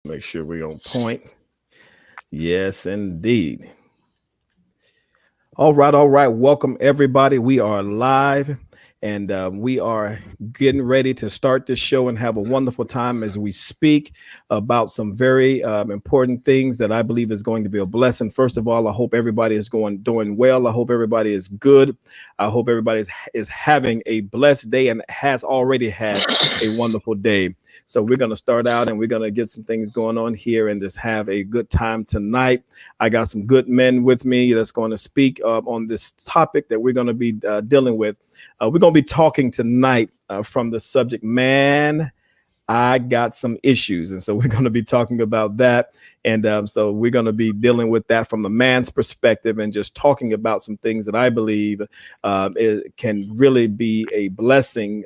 Make sure we're on point. Yes, indeed. All right. Welcome, everybody. We are live and we are getting ready to start this show and have a wonderful time as we speak about some very important things that I believe is going to be a blessing. First of all, I hope everybody is doing well. I hope everybody is good. I hope everybody is having a blessed day and has already had a wonderful day. So we're going to start out and we're going to get some things going on here and just have a good time tonight. I got some good men with me that's going to speak on this topic that we're going to be dealing with. We're going to be talking tonight from the subject, man, I got some issues. And so we're going to be talking about that. And so we're going to be dealing with that from the man's perspective and just talking about some things that I believe it can really be a blessing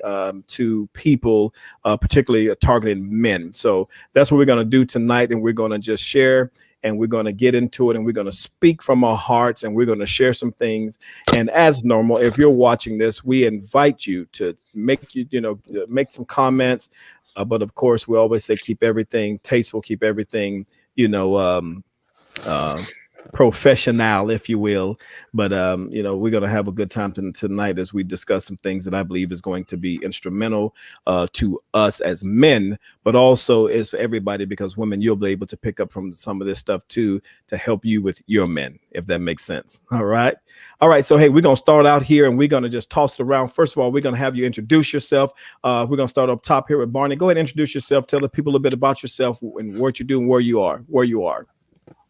to people, particularly targeting men. So that's what we're going to do tonight. And we're going to just share and we're going to get into it and we're going to speak from our hearts and we're going to share some things. And as normal, if you're watching this, we invite you to make some comments. But of course, we always say keep everything tasteful, keep everything, you know, uh, professional, if you will. But we're gonna have a good time tonight as we discuss some things that I believe is going to be instrumental to us as men, but also is for everybody because women, you'll be able to pick up from some of this stuff too to help you with your men, if that makes sense. All right. All right. So hey, we're gonna start out here and we're gonna just toss it around. First of all, we're gonna have you introduce yourself. We're gonna start up top here with Barney. Go ahead and introduce yourself. Tell the people a bit about yourself and what you do and where you are. Where you are.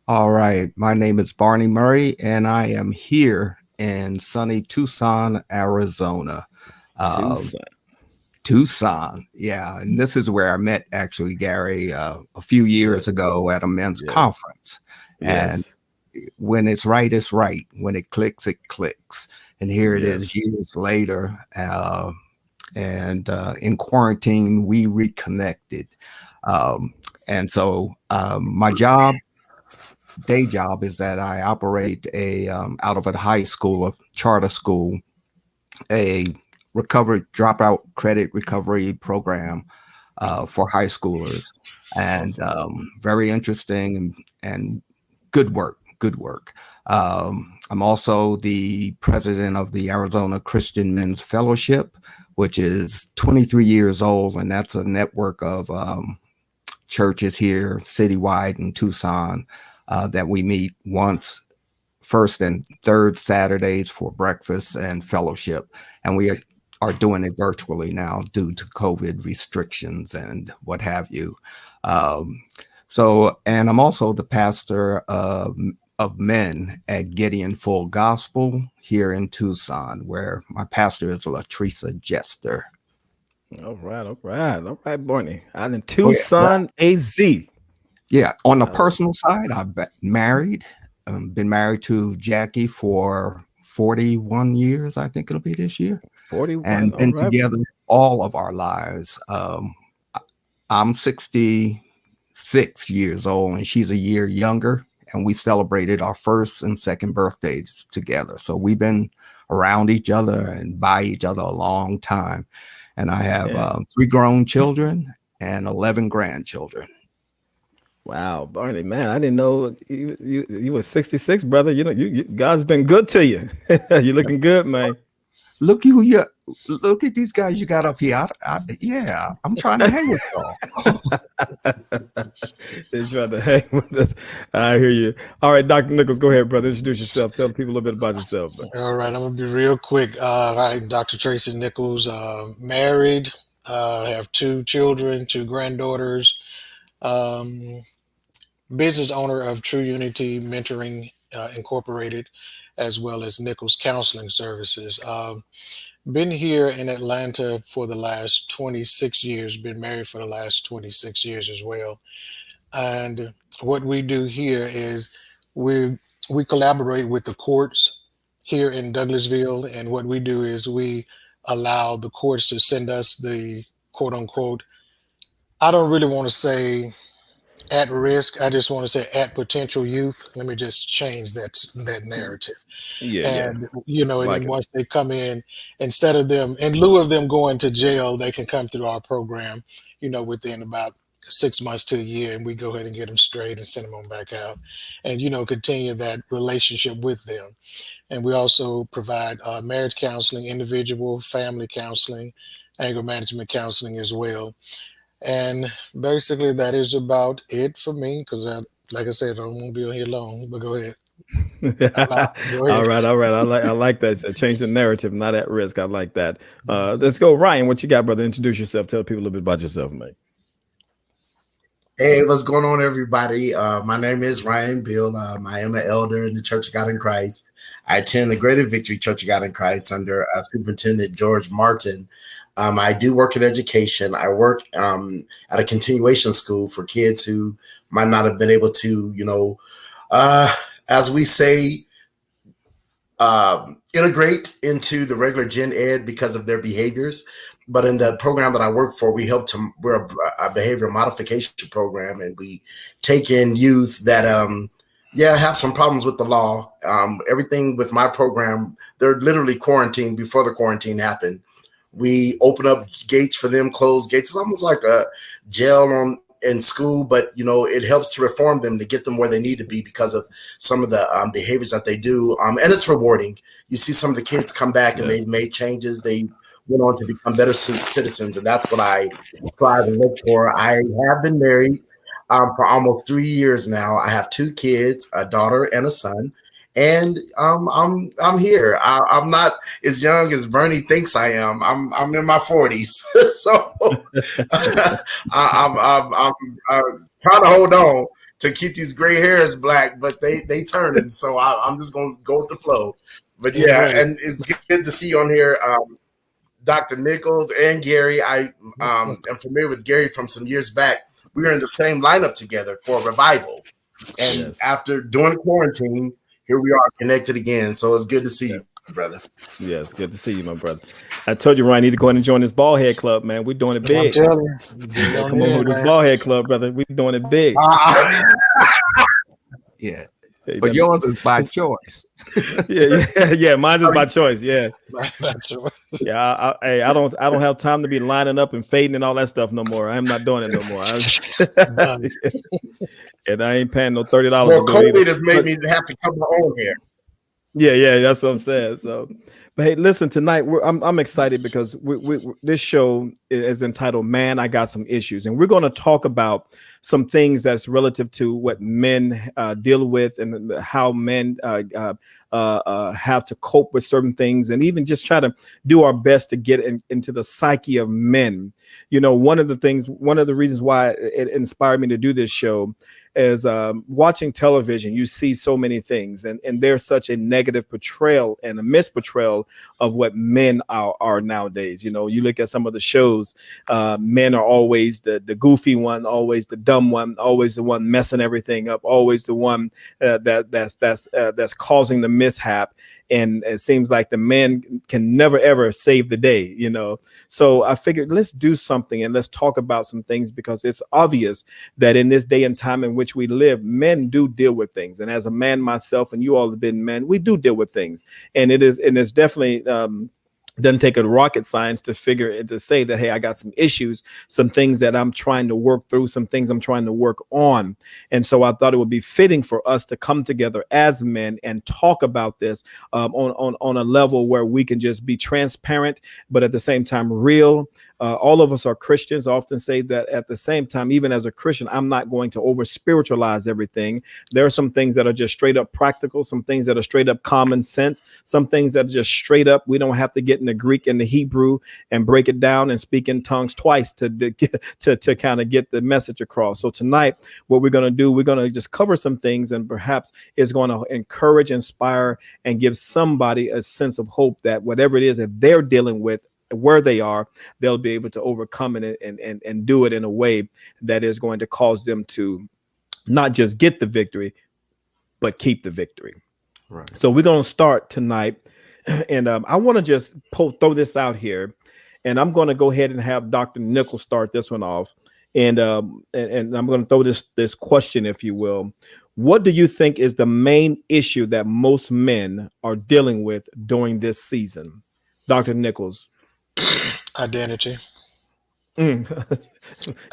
All right. My name is Barney Murray, and I am here in sunny Tucson, Arizona. Uh, Tucson. Tucson. Yeah. And this is where I met actually Gary a few years Yes. ago at a men's Yes. conference. And Yes. when it's right, it's right. When it clicks, it clicks. And here it is Yes. years later. And in quarantine, we reconnected. Um, and so my day job is that I operate a out of a high school, a charter school, a recovery dropout credit recovery program for high schoolers, and Awesome. very interesting and good work. Good work. I'm also the president of the Arizona Christian Men's Fellowship, which is 23 years old, and that's a network of churches here citywide in Tucson that we meet once first and third Saturdays for breakfast and fellowship. And we are doing it virtually now due to COVID restrictions and what have you. Um, and I'm also the pastor of men at Gideon Full Gospel here in Tucson, where my pastor is Latrice Jester. All right. All right. All right, Barney. Out in Oh, yeah. Tucson, AZ. Yeah, on the I like personal side, I've been married to Jackie for 41 years. I think it'll be this year, 41. and All been right. together all of our lives. I- I'm 66 years old, and she's a year younger, and we celebrated our first and second birthdays together. So we've been around each other and by each other a long time. And I have Yeah. three grown children and 11 grandchildren. Wow, Barney, man, I didn't know you were 66, brother. God's been good to you. You're looking good, man. Look you look at these guys you got up here. Yeah, I'm trying to hang with y'all. They trying to hang with us. I hear you. All right, Dr. Nichols, go ahead, brother. Introduce yourself. Tell the people a little bit about yourself, bro. All right, I'm gonna be real quick. I'm Dr. Tracy Nichols, married, have two children, two granddaughters, um, business owner of True Unity Mentoring Incorporated, as well as Nichols Counseling Services. Been here in Atlanta for the last 26 years. Been married for the last 26 years as well. And what we do here is we we collaborate with the courts here in Douglasville, and what we do is we allow the courts to send us the quote unquote. I don't really want to say at risk. I just want to say at potential youth. Let me just change that narrative. Yeah, yeah. And and Like then it. once they come in, instead of them, in lieu of them going to jail, they can come through our program. Within about 6 months to a year, and we go ahead and get them straight and send them on back out, and continue that relationship with them. And we also provide marriage counseling, individual family counseling, anger management counseling as well. And basically, that is about it for me because, like I said, I don't want to be on here long, but go ahead. Go All ahead. right, all right. I like that. So change the narrative, not at risk. I like that. Let's go, Ryan. What you got, brother? Introduce yourself. Tell people a little bit about yourself, man. Hey, what's going on, everybody? My name is Ryan Bill. I am an elder in the Church of God in Christ. I attend the Greater Victory Church of God in Christ under Superintendent George Martin. I do work in education. I work at a continuation school for kids who might not have been able to, as we say, integrate into the regular gen ed because of their behaviors. But in the program that I work for, we're a behavior modification program, and we take in youth that, have some problems with the law. Everything with my program, they're literally quarantined before the quarantine happened. We open up gates for them, close gates. It's almost like a jail in school, but it helps to reform them to get them where they need to be because of some of the behaviors that they do. And it's rewarding. You see some of the kids come back and they've made changes. They went on to become better citizens, and that's what I strive and look for. I have been married for almost 3 years now. I have 2 kids, a daughter and a son, and I'm here. I'm not as young as Bernie thinks I am. I'm in my 40s, so I'm trying to hold on to keep these gray hairs black, but they turning. So I'm just gonna go with the flow. But yeah, and it's good to see you on here. Dr. Nichols and Gary. I am familiar with Gary from some years back. We were in the same lineup together for a revival. And after during quarantine, here we are connected again. So it's good to see you, brother. Yes, good to see you, my brother. I told you, Ryan, you need to go ahead and join this ball head club, man. We're doing it big. I'm telling you. Come on with this ball head club, brother. We're doing it big. Yeah. But yours is by choice. yeah. Mine is by choice. Yeah. Yeah. I don't have time to be lining up and fading and all that stuff no more. I'm not doing it no more. And I ain't paying no $30. Well, COVID has made me have to come my own here. Yeah, that's what I'm saying. So, but hey, listen, tonight I'm excited because this show is entitled "Man, I Got Some Issues," and we're going to talk about some things that's relative to what men deal with and how men have to cope with certain things, and even just try to do our best to get into the psyche of men. One of the reasons why it inspired me to do this show is watching television. You see so many things, and there's such a negative portrayal and a misportrayal of what men are nowadays. You look at some of the shows, men are always the goofy one, always the dumb one, always the one messing everything up, always the one that's causing the mishap. And it seems like the men can never, ever save the day, So I figured let's do something and let's talk about some things, because it's obvious that in this day and time in which we live, men do deal with things. And as a man myself, and you all have been men, we do deal with things. And it's definitely doesn't take a rocket science to say that, hey, I got some issues, some things that I'm trying to work through, some things I'm trying to work on. And so I thought it would be fitting for us to come together as men and talk about this on a level where we can just be transparent, but at the same time real. All of us are Christians. I often say that at the same time, even as a Christian, I'm not going to over spiritualize everything. There are some things that are just straight up practical, some things that are straight up common sense, some things that are just straight up. We don't have to get in the Greek and the Hebrew and break it down and speak in tongues twice to kind of get the message across. So tonight, what we're going to do, we're going to just cover some things, and perhaps it's going to encourage, inspire, and give somebody a sense of hope that whatever it is that they're dealing with, where they are, they'll be able to overcome it and do it in a way that is going to cause them to not just get the victory, but keep the victory. Right. So we're going to start tonight. And I want to just throw this out here, and I'm going to go ahead and have Dr. Nichols start this one off. And I'm going to throw this question, if you will. What do you think is the main issue that most men are dealing with during this season? Dr. Nichols. Identity. Mm.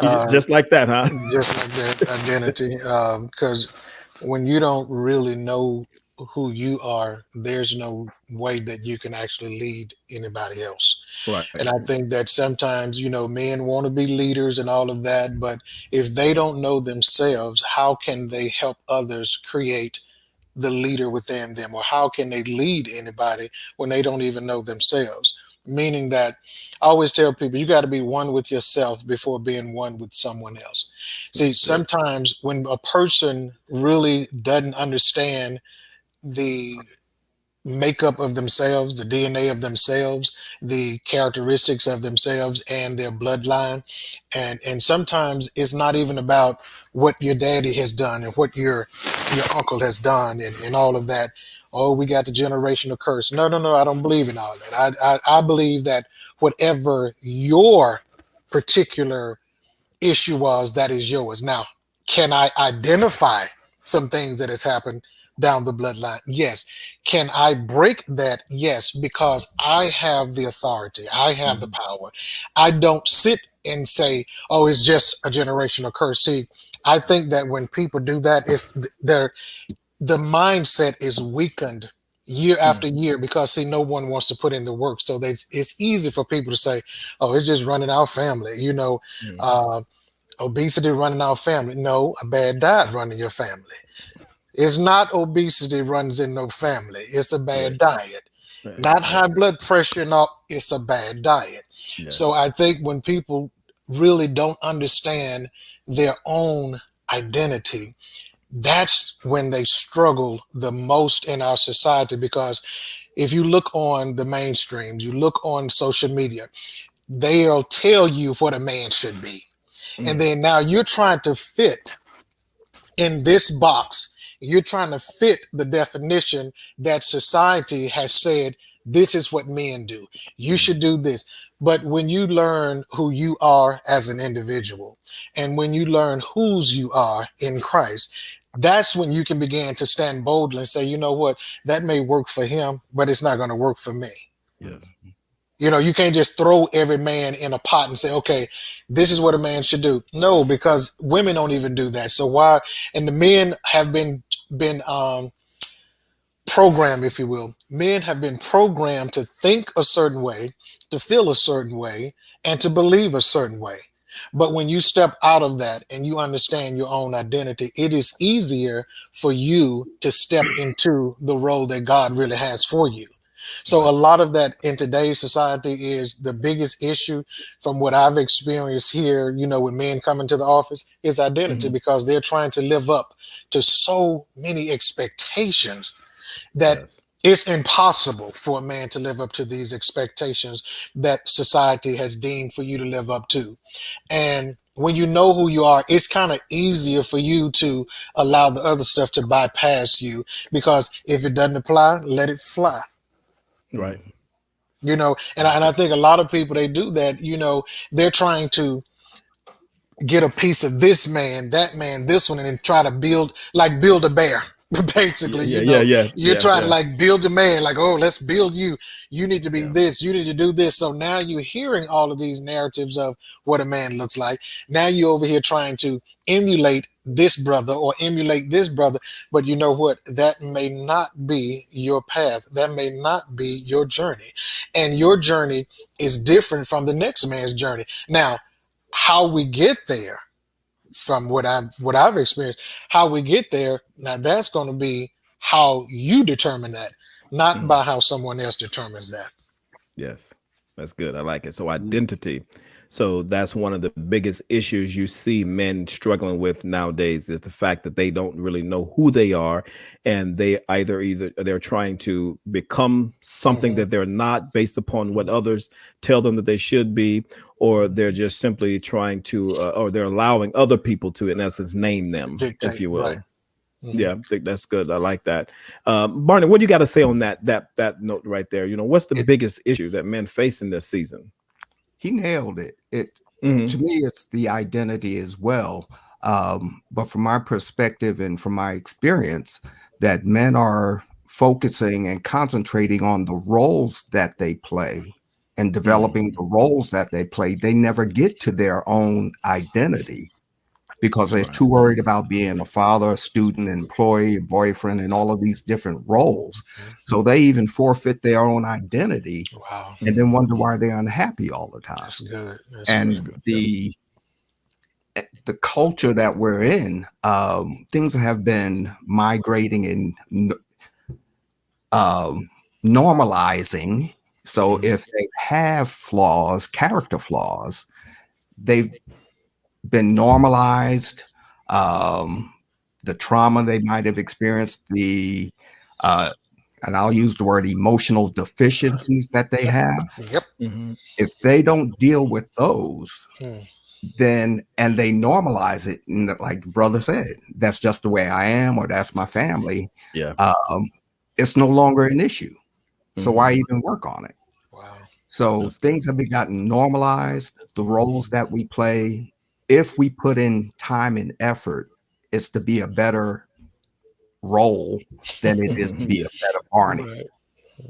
Uh, Just like that, huh? just like that identity. Because when you don't really know who you are, there's no way that you can actually lead anybody else. Right. And I think that sometimes, men want to be leaders and all of that, but if they don't know themselves, how can they help others create the leader within them? Or how can they lead anybody when they don't even know themselves? Meaning that I always tell people you got to be one with yourself before being one with someone else. See, sometimes when a person really doesn't understand the makeup of themselves, the DNA of themselves, the characteristics of themselves and their bloodline. And sometimes it's not even about what your daddy has done and what your uncle has done and all of that. Oh, we got the generational curse. No, no, no, I don't believe in all that. I believe that whatever your particular issue was, that is yours. Now, can I identify some things that has happened down the bloodline? Yes. Can I break that? Yes, because I have the authority. I have the power. I don't sit and say, "Oh, it's just a generational curse." See, I think that when people do that, the mindset is weakened year after year because see, no one wants to put in the work. So it's easy for people to say, "Oh, it's just running our family." Uh, obesity running our family. No, a bad diet running your family. It's not obesity runs in no family. It's a bad diet. Not high blood pressure and all. It's a bad diet. So I think when people really don't understand their own identity, that's when they struggle the most in our society. Because if you look on the mainstream, you look on social media, they'll tell you what a man should be. And then now you're trying to fit in this box. You're trying to fit the definition that society has said this is what men do. You should do this. But when you learn who you are as an individual and when you learn whose you are in Christ, that's when you can begin to stand boldly and say, you know what, that may work for him, but it's not going to work for me. Yeah. You can't just throw every man in a pot and say, okay, this is what a man should do. No, because women don't even do that. So why? And the men have been programmed, if you will. Men have been programmed to think a certain way, to feel a certain way, and to believe a certain way. But when you step out of that and you understand your own identity, it is easier for you to step into the role that God really has for you. So a lot of that in today's society is the biggest issue from what I've experienced here, when men come into the office is identity because they're trying to live up to so many expectations that it's impossible for a man to live up to these expectations that society has deemed for you to live up to. And when you know who you are, it's kind of easier for you to allow the other stuff to bypass you because if it doesn't apply, let it fly. Right. And I think a lot of people, they do that, they're trying to get a piece of this man, that man, this one, and then try to build a bear. Basically, you're trying to like build a man, like, oh, let's build you. You need to be this, you need to do this. So now you're hearing all of these narratives of what a man looks like. Now you're over here trying to emulate this brother or emulate this brother. But you know what? That may not be your path. That may not be your journey. And your journey is different from the next man's journey. Now, how we get there, from what I've experienced, how we get there, now that's going to be how you determine that, not by how someone else determines that. Yes, that's good. I like it. So identity. So that's one of the biggest issues you see men struggling with nowadays is the fact that they don't really know who they are, and they either they're trying to become something that they're not based upon what others tell them that they should be, or they're just simply trying to, or they're allowing other people to, in essence, name them, Dictate, if you will. right. Yeah, I think that's good. I like that. Barney, what do you got to say on that note right there? What's the biggest issue that men face in this season? He nailed it. To me, it's the identity as well. But from my perspective and from my experience, that men are focusing and concentrating on the roles that they play and developing the roles that they play, they never get to their own identity because they're too worried about being a father, a student, employee, boyfriend, and all of these different roles. So they even forfeit their own identity. Wow. And then wonder why they're unhappy all the time. That's good. That's And good. the culture that we're in, things have been migrating and normalizing. So if they have flaws, character flaws, they've been normalized. The trauma they might have experienced, and I'll use the word emotional deficiencies that they have. Yep. If they don't deal with those, Mm. then and they normalize it, and like brother said, that's just the way I am, or that's my family. Yeah. It's no longer an issue. So why even work on it? Wow. So things have gotten normalized. The roles that we play, if we put in time and effort, is to be a better role than it is to be a better Barney. Right.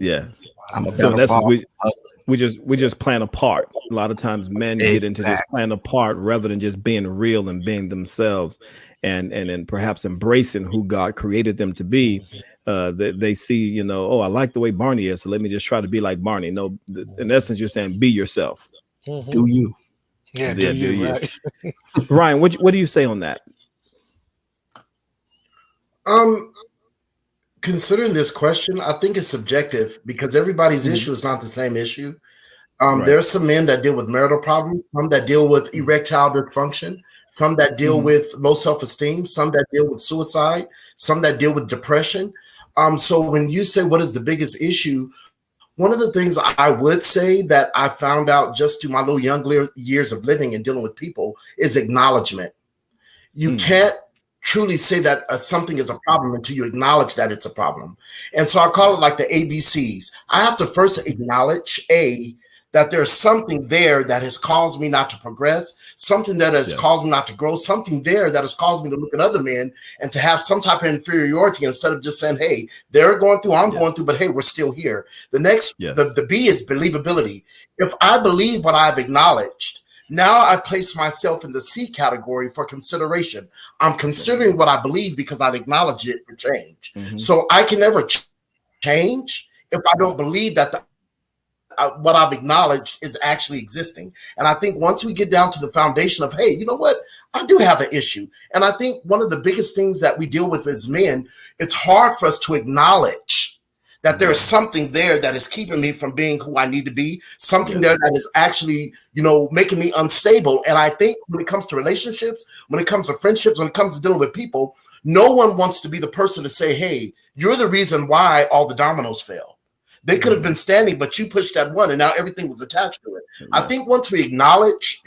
Yeah. I'm a So better that's father. we just playing a part. A lot of times men get into just playing a part rather than just being real and being themselves, and perhaps embracing who God created them to be. They see, oh, I like the way Barney is, so let me just try to be like Barney. No, in essence, you're saying be yourself. Mhm. Do you? Yeah, Yeah, do do you, you. right? Ryan, what do you say on that? Considering this question, I think it's subjective because everybody's Mhm. issue is not the same issue. Right. There's some men that deal with marital problems, some that deal with erectile dysfunction, some that deal Mhm. with low self-esteem, some that deal with suicide, some that deal with depression. So when you say what is the biggest issue, one of the things I would say that I found out just through my little young years of living and dealing with people is acknowledgement. You can't truly say that something is a problem until you acknowledge that it's a problem. And so I call it like the ABCs. I have to first acknowledge that there's something there that has caused me not to progress, something that has caused me not to grow, something there that has caused me to look at other men and to have some type of inferiority instead of just saying, hey, they're going through, I'm going through, but hey, we're still here. The next, the B is believability. If I believe what I've acknowledged, now I place myself in the C category for consideration. I'm considering what I believe because I've acknowledged it for change. So I can never change if I don't believe that what I've acknowledged is actually existing. And I think once we get down to the foundation of, hey, you know what? I do have an issue. And I think one of the biggest things that we deal with as men, it's hard for us to acknowledge that there's something there that is keeping me from being who I need to be, something there that is actually, making me unstable. And I think when it comes to relationships, when it comes to friendships, when it comes to dealing with people, no one wants to be the person to say, hey, you're the reason why all the dominoes fell. They could have been standing, but you pushed that one and now everything was attached to it. I think once we acknowledge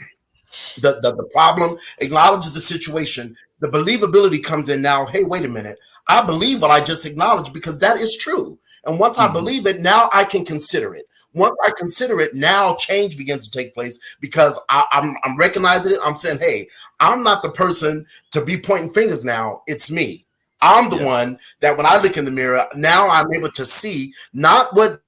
the problem, acknowledge the situation, the believability comes in now. Hey, wait a minute. I believe what I just acknowledged because that is true. And once I believe it, now I can consider it. Once I consider it, now change begins to take place because I'm recognizing it. I'm saying, hey, I'm not the person to be pointing fingers now. It's me. I'm the one that when I look in the mirror, now I'm able to see not what,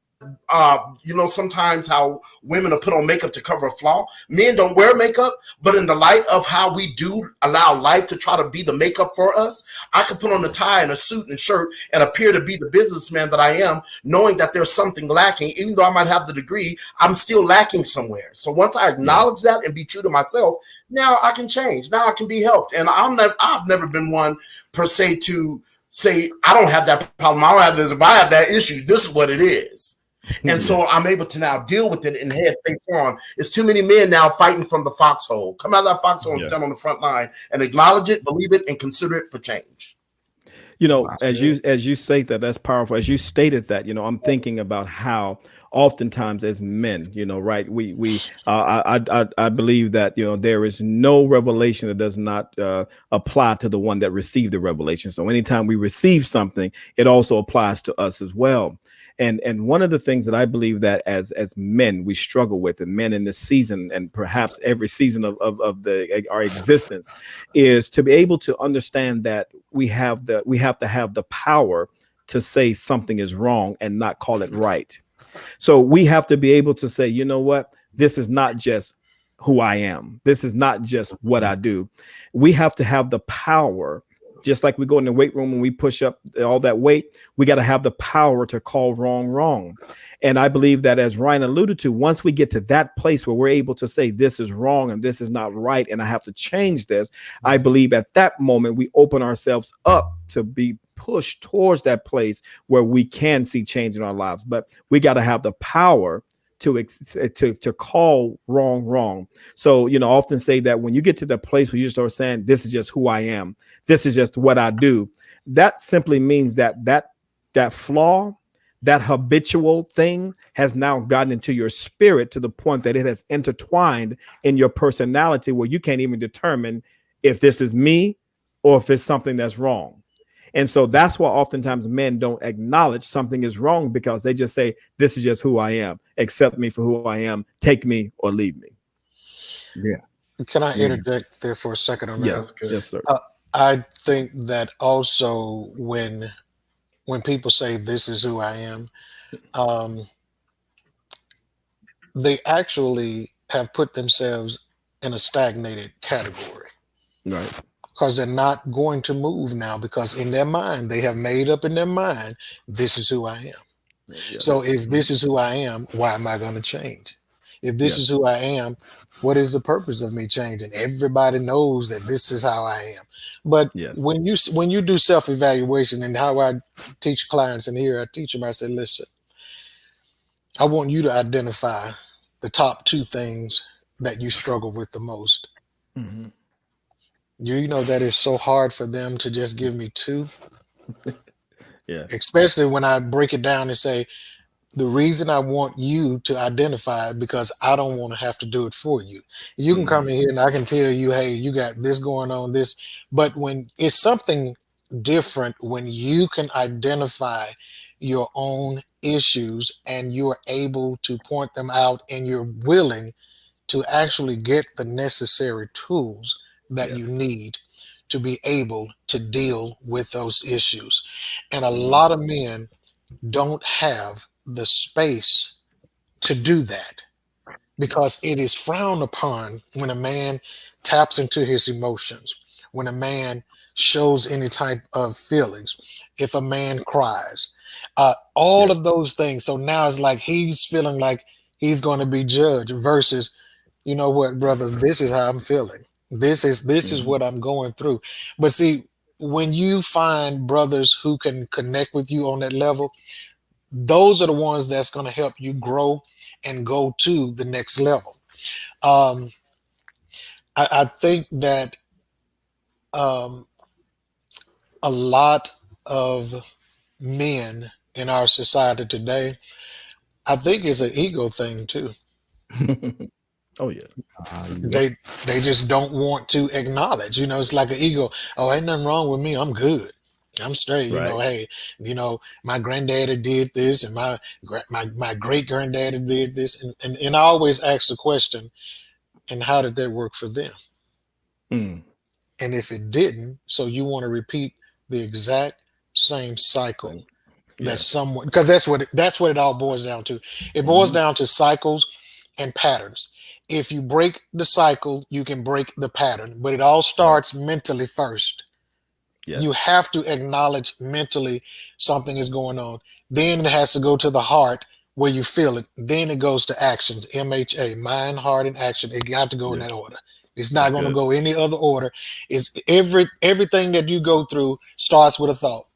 sometimes how women will put on makeup to cover a flaw. Men don't wear makeup, but in the light of how we do allow life to try to be the makeup for us, I can put on a tie and a suit and shirt and appear to be the businessman that I am, knowing that there's something lacking. Even though I might have the degree, I'm still lacking somewhere. So once I acknowledge that and be true to myself, now I can change. Now I can be helped. And I've never been one per se to say, I don't have that problem. I don't have this. If I have that issue, this is what it is. And so I'm able to now deal with it and head face on. It's too many men now fighting from the foxhole. Come out of that foxhole and stand on the front line and acknowledge it, believe it, and consider it for change. As you say that's powerful. As you stated that, I'm thinking about how oftentimes as men, right, I believe that there is no revelation that does not apply to the one that received the revelation. So anytime we receive something, it also applies to us as well. And one of the things that I believe that as men we struggle with, and men in this season and perhaps every season of our existence, is to be able to understand that we have to have the power to say something is wrong and not call it right. So we have to be able to say, you know what, this is not just who I am. This is not just what I do. We have to have the power, just like we go in the weight room and we push up all that weight. We got to have the power to call wrong, wrong. And I believe that, as Ryan alluded to, once we get to that place where we're able to say this is wrong and this is not right, and I have to change this, I believe at that moment we open ourselves up to be pushed towards that place where we can see change in our lives. But we got to have the power to call wrong, wrong. So, I often say that when you get to the place where you start saying, this is just who I am, this is just what I do, that simply means that flaw, that habitual thing has now gotten into your spirit to the point that it has intertwined in your personality where you can't even determine if this is me or if it's something that's wrong. And so that's why oftentimes men don't acknowledge something is wrong, because they just say, this is just who I am. Accept me for who I am. Take me or leave me. Yeah. Can I interject there for a second on that? Yes, yes, sir. I think that also when people say this is who I am, they actually have put themselves in a stagnated category. Right. Because they're not going to move now, because in their mind, they have made up in their mind, this is who I am. Yeah. So if this is who I am, why am I going to change? If this is who I am, what is the purpose of me changing? Everybody knows that this is how I am. But when you do self-evaluation, and how I teach clients, and here I teach them, I say, listen, I want you to identify the top 2 things that you struggle with the most. Mm-hmm. You know that is so hard for them to just give me 2. Yeah. Especially when I break it down and say, the reason I want you to identify it, because I don't want to have to do it for you. You can come in here and I can tell you, hey, you got this going on, this. But when it's something different, when you can identify your own issues and you're able to point them out, and you're willing to actually get the necessary tools that you need to be able to deal with those issues. And a lot of men don't have the space to do that, because it is frowned upon when a man taps into his emotions, when a man shows any type of feelings, if a man cries, all of those things. So now it's like he's feeling like he's going to be judged, versus, you know what, brothers, this is how I'm feeling. This is what I'm going through. But see, when you find brothers who can connect with you on that level, those are the ones that's going to help you grow and go to the next level. I think that a lot of men in our society today, I think it's an ego thing too. Oh yeah. They just don't want to acknowledge, it's like an ego. Oh, ain't nothing wrong with me. I'm good. I'm straight. Hey, my granddaddy did this, and my great granddaddy did this. And I always ask the question, and how did that work for them? And if it didn't, so you want to repeat the exact same cycle that someone, because that's what it all boils down to. It boils down to cycles and patterns. If you break the cycle, you can break the pattern, but it all starts mentally first. Yes. You have to acknowledge mentally something is going on. Then it has to go to the heart where you feel it. Then it goes to actions, MHA, mind, heart, and action. It got to go in that order. It's not going to go any other order. It's everything that you go through starts with a thought.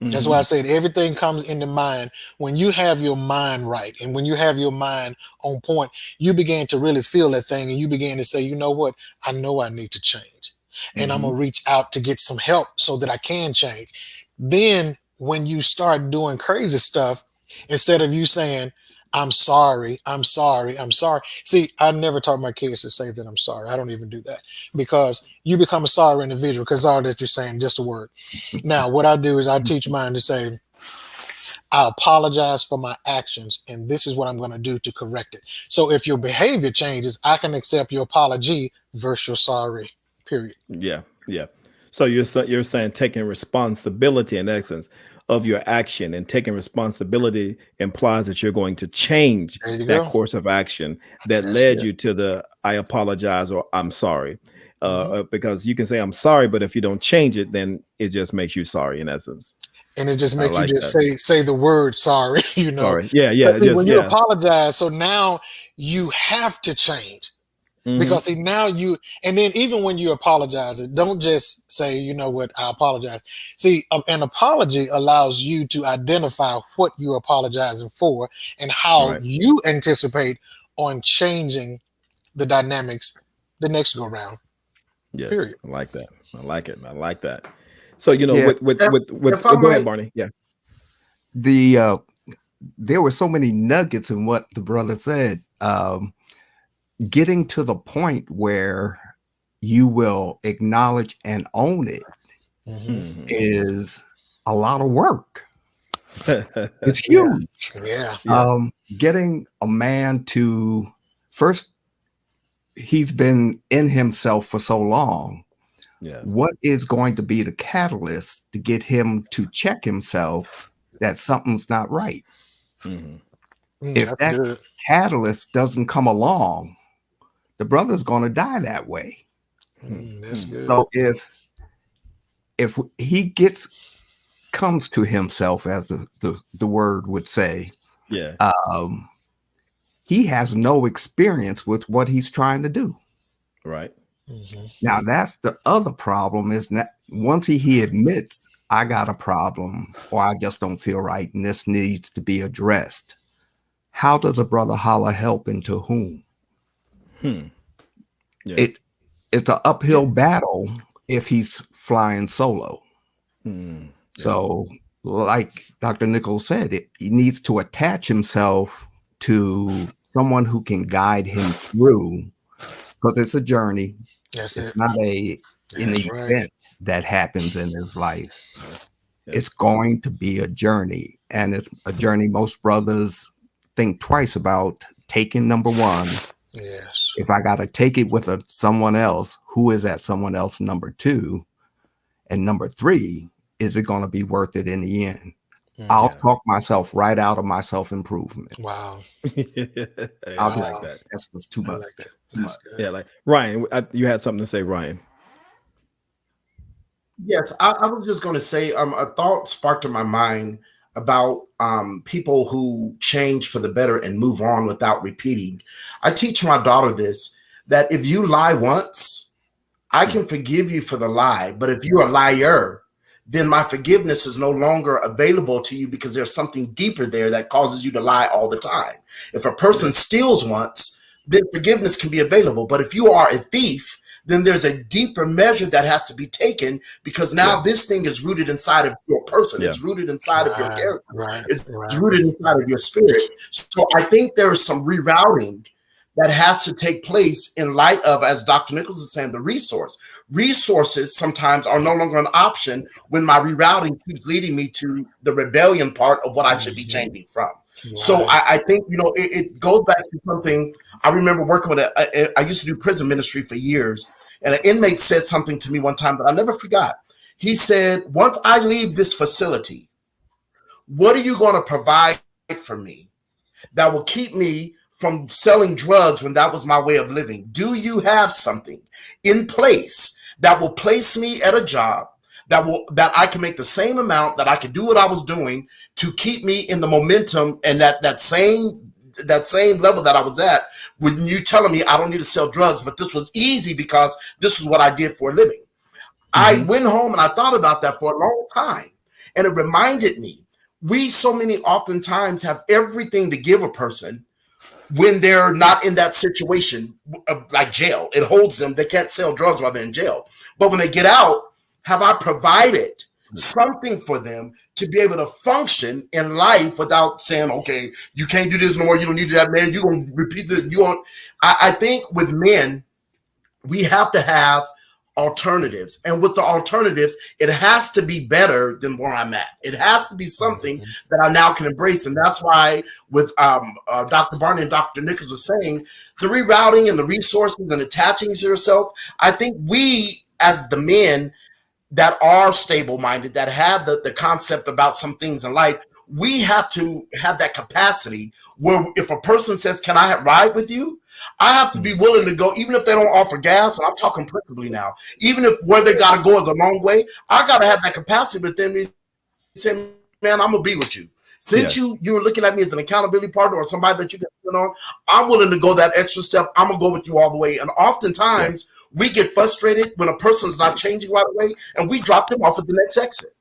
That's why I said everything comes into mind. When you have your mind right, and when you have your mind on point, you begin to really feel that thing, and you begin to say, you know what? I know I need to change, and I'm going to reach out to get some help so that I can change. Then when you start doing crazy stuff, instead of you saying, I'm sorry, I'm sorry, I'm sorry. See, I never taught my kids to say that I'm sorry. I don't even do that, because you become a sorry individual, because all that you're saying, just a word. Now, what I do is I teach mine to say, I apologize for my actions, and this is what I'm going to do to correct it. So if your behavior changes, I can accept your apology versus your sorry, period. Yeah, yeah. So you're saying taking responsibility in essence. of your action, and taking responsibility implies that you're going to change There you that go. course of action that That's led it. you to the I apologize or I'm sorry. Mhm. Because you can say I'm sorry, but if you don't change it, then it just makes you sorry in essence. And it just I make you like just that. say the word sorry, you know. Sorry. Yeah, But yeah, see, just when you yeah. apologize, so now you have to change. Mhm. Because see now you, and then even when you apologize, it don't just say, you know what, I apologize. See, an apology allows you to identify what you're apologizing for and how Right. you anticipate on changing the dynamics the next go round. Yes. Period. I like that. I like it. I like that. So, you know, Yeah. If I go ahead, might, Barney. Yeah. There were so many nuggets in what the brother said. Getting to the point where you will acknowledge and own it Mhm. is a lot of work. It's Yeah. huge. Yeah. Yeah. Getting a man to first, he's been in himself for so long. Yeah. What is going to be the catalyst to get him to check himself that something's not right? Mhm. If That's that good. catalyst doesn't come along, the brother's going to die that way. That's good. So if he comes to himself, as the word would say, Yeah. he has no experience with what he's trying to do. Right. Mhm. Now that's the other problem, is that once he admits I got a problem or I just don't feel right and this needs to be addressed, how does a brother holler help, and to whom? Yeah. It's an uphill battle if he's flying solo. Mm. So, like Dr. Nichols said, he needs to attach himself to someone who can guide him through, because it's a journey. That's It's it. not an That's right. event that happens in his life. Yeah. It's going to be a journey, and it's a journey most brothers think twice about taking. Number one, Yes. if I got to take it with someone else, who is that someone else? Number two, and number three, is it going to be worth it in the end? I'll talk myself right out of my self-improvement. Wow. I I'll just, like that. that's just too I much. like that. That's good. Yeah, like Ryan, you had something to say, Ryan. yes, I was just going to say a thought sparked in my mind about people who change for the better and move on without repeating. I teach my daughter this, that if you lie once, I can forgive you for the lie. But if you're a liar, then my forgiveness is no longer available to you because there's something deeper there that causes you to lie all the time. If a person steals once, then forgiveness can be available. But if you are a thief, then there's a deeper measure that has to be taken, because now this thing is rooted inside of your person. Yeah. It's rooted inside of your Right, character. right, It's right. rooted inside of your spirit. So I think there is some rerouting that has to take place in light of, as Dr. Nichols is saying, the resources sometimes are no longer an option when my rerouting keeps leading me to the rebellion part of what I should be changing from. So I think, it goes back to something. I remember working with I used to do prison ministry for years, and an inmate said something to me one time that I never forgot. He said, once I leave this facility, what are you going to provide for me that will keep me from selling drugs when that was my way of living? Do you have something in place that will place me at a job that I can make the same amount, that I can do what I was doing to keep me in the momentum and that same level that I was at, when you telling me I don't need to sell drugs, but this was easy because this is what I did for a living. I went home and I thought about that for a long time, and it reminded me, we so many oftentimes have everything to give a person when they're not in that situation, like jail. It holds them. They can't sell drugs while they're in jail. But when they get out, have I provided something for them to be able to function in life without saying, okay, you can't do this no more, you don't need that, man, you're going to repeat this. I think with men, we have to have alternatives, and with the alternatives, it has to be better than where I'm at. It has to be something that I now can embrace. And that's why with Dr. Barney and Dr. Nichols was saying, the rerouting and the resources and attaching to yourself, I think we as the men that are stable minded, that have the concept about some things in life, we have to have that capacity where if a person says, can I ride with you? I have to be willing to go, even if they don't offer gas. And I'm talking principally now, even if where they got to go is a long way, I got to have that capacity with them to say, man, I'm going to be with you. Since you're looking at me as an accountability partner or somebody that you can put on, I'm willing to go that extra step. I'm going to go with you all the way. And oftentimes we get frustrated when a person's not changing right away, and we drop them off at the next exit.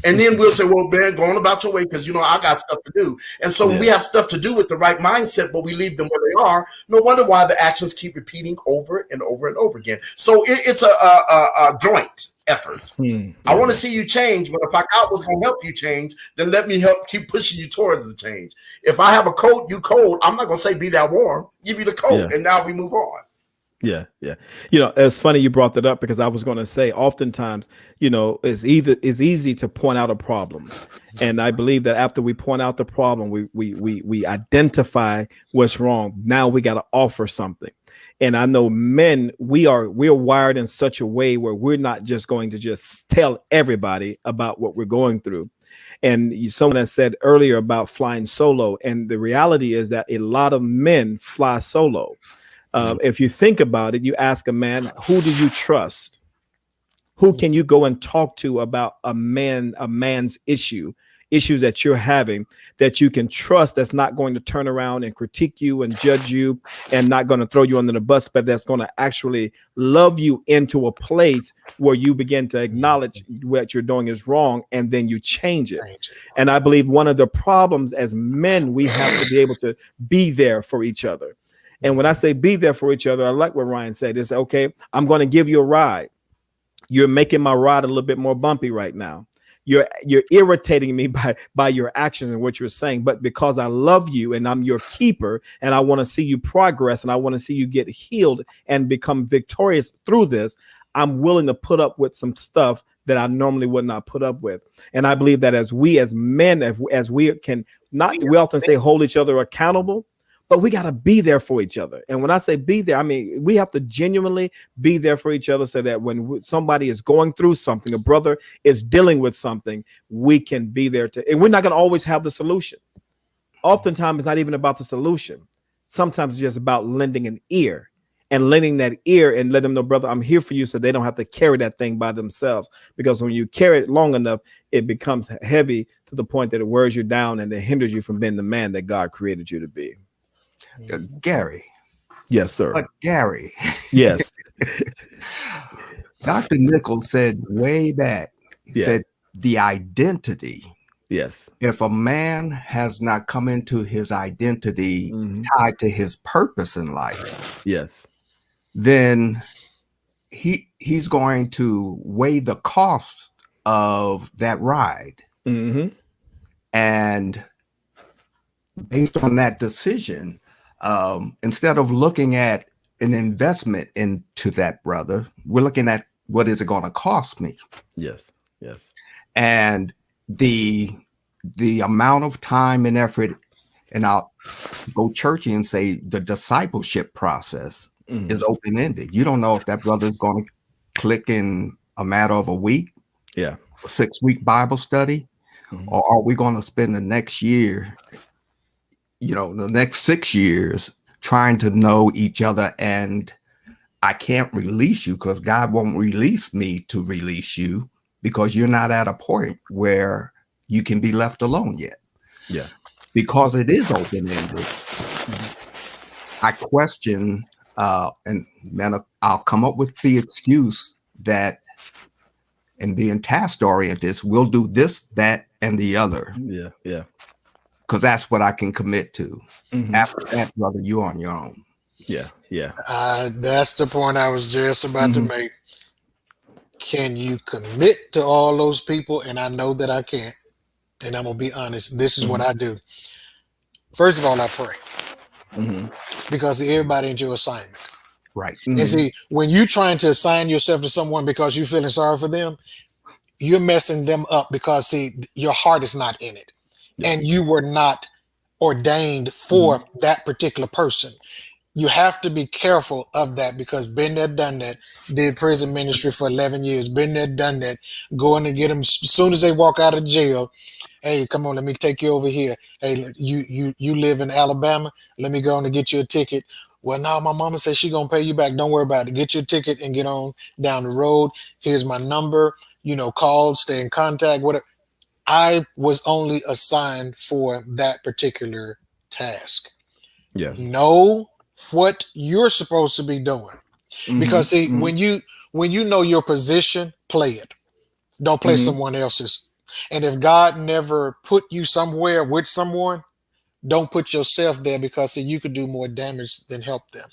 And then we'll say, well, man, go on about your way because, I got stuff to do. And so when we have stuff to do with the right mindset, but we leave them where they are, no wonder why the actions keep repeating over and over and over again. So it's a joint effort. I want to see you change, but if I got what's going to help you change, then let me help keep pushing you towards the change. If I have a coat, you cold, I'm not going to say be that warm. Give you the coat, and now we move on. Yeah. It's funny you brought that up because I was going to say, oftentimes, it's easy to point out a problem, and I believe that after we point out the problem, we identify what's wrong. Now we got to offer something, and I know men, we're wired in such a way where we're not just going to just tell everybody about what we're going through. And someone has said earlier about flying solo, and the reality is that a lot of men fly solo. If you think about it, you ask a man, who do you trust? Who can you go and talk to about a man's issues that you're having that you can trust, that's not going to turn around and critique you and judge you and not going to throw you under the bus, but that's going to actually love you into a place where you begin to acknowledge what you're doing is wrong, and then you change it. And I believe one of the problems as men, we have to be able to be there for each other. And when I say be there for each other, I like what Ryan said. It's okay, I'm going to give you a ride. You're making my ride a little bit more bumpy right now. You're irritating me by your actions and what you're saying. But because I love you and I'm your keeper and I want to see you progress and I want to see you get healed and become victorious through this, I'm willing to put up with some stuff that I normally would not put up with. And I believe that as men, as we can not, we often say hold each other accountable, but we got to be there for each other. And when I say be there, I mean, we have to genuinely be there for each other so that when somebody is going through something, a brother is dealing with something, we can be there and we're not going to always have the solution. Oftentimes it's not even about the solution. Sometimes it's just about lending an ear and lending that ear and let them know, brother, I'm here for you, so they don't have to carry that thing by themselves. Because when you carry it long enough, it becomes heavy to the point that it wears you down and it hinders you from being the man that God created you to be. Gary. Yes, sir. But Gary. Yes. Dr. Nichols said way back, he said the identity. Yes. If a man has not come into his identity tied to his purpose in life, yes, then he's going to weigh the cost of that ride. And based on that decision, instead of looking at an investment into that brother, we're looking at what is it going to cost me? Yes. And the amount of time and effort, and I'll go churchy and say the discipleship process is open-ended. You don't know if that brother is going to click in a matter of a week, a 6-week Bible study, or are we going to spend the next year, the next 6 years trying to know each other, and I can't release you because God won't release me to release you because you're not at a point where you can be left alone yet. Yeah. Because it is open-ended. I question, and man, I'll come up with the excuse that in being task-oriented, we'll do this, that, and the other. Yeah. Because that's what I can commit to. After that, brother, you're on your own. Yeah. That's the point I was just about to make. Can you commit to all those people? And I know that I can't. And I'm going to be honest. This is what I do. First of all, I pray. Because everybody ain't your assignment. Right. And see, when you're trying to assign yourself to someone because you're feeling sorry for them, you're messing them up because, see, your heart is not in it. And you were not ordained for that particular person. You have to be careful of that, because been there, done that. Did prison ministry for 11 years. Been there, done that. Going to get them as soon as they walk out of jail. Hey, come on, let me take you over here. Hey, you live in Alabama. Let me go on and get you a ticket. Well, now my mama says she gonna pay you back. Don't worry about it. Get your ticket and get on down the road. Here's my number. Call, stay in contact. Whatever. I was only assigned for that particular task. Yes. Know what you're supposed to be doing, because see, Mhm. when you know your position, play it. Don't play Mhm. someone else's. And if God never put you somewhere with someone, don't put yourself there, because see, you could do more damage than help them.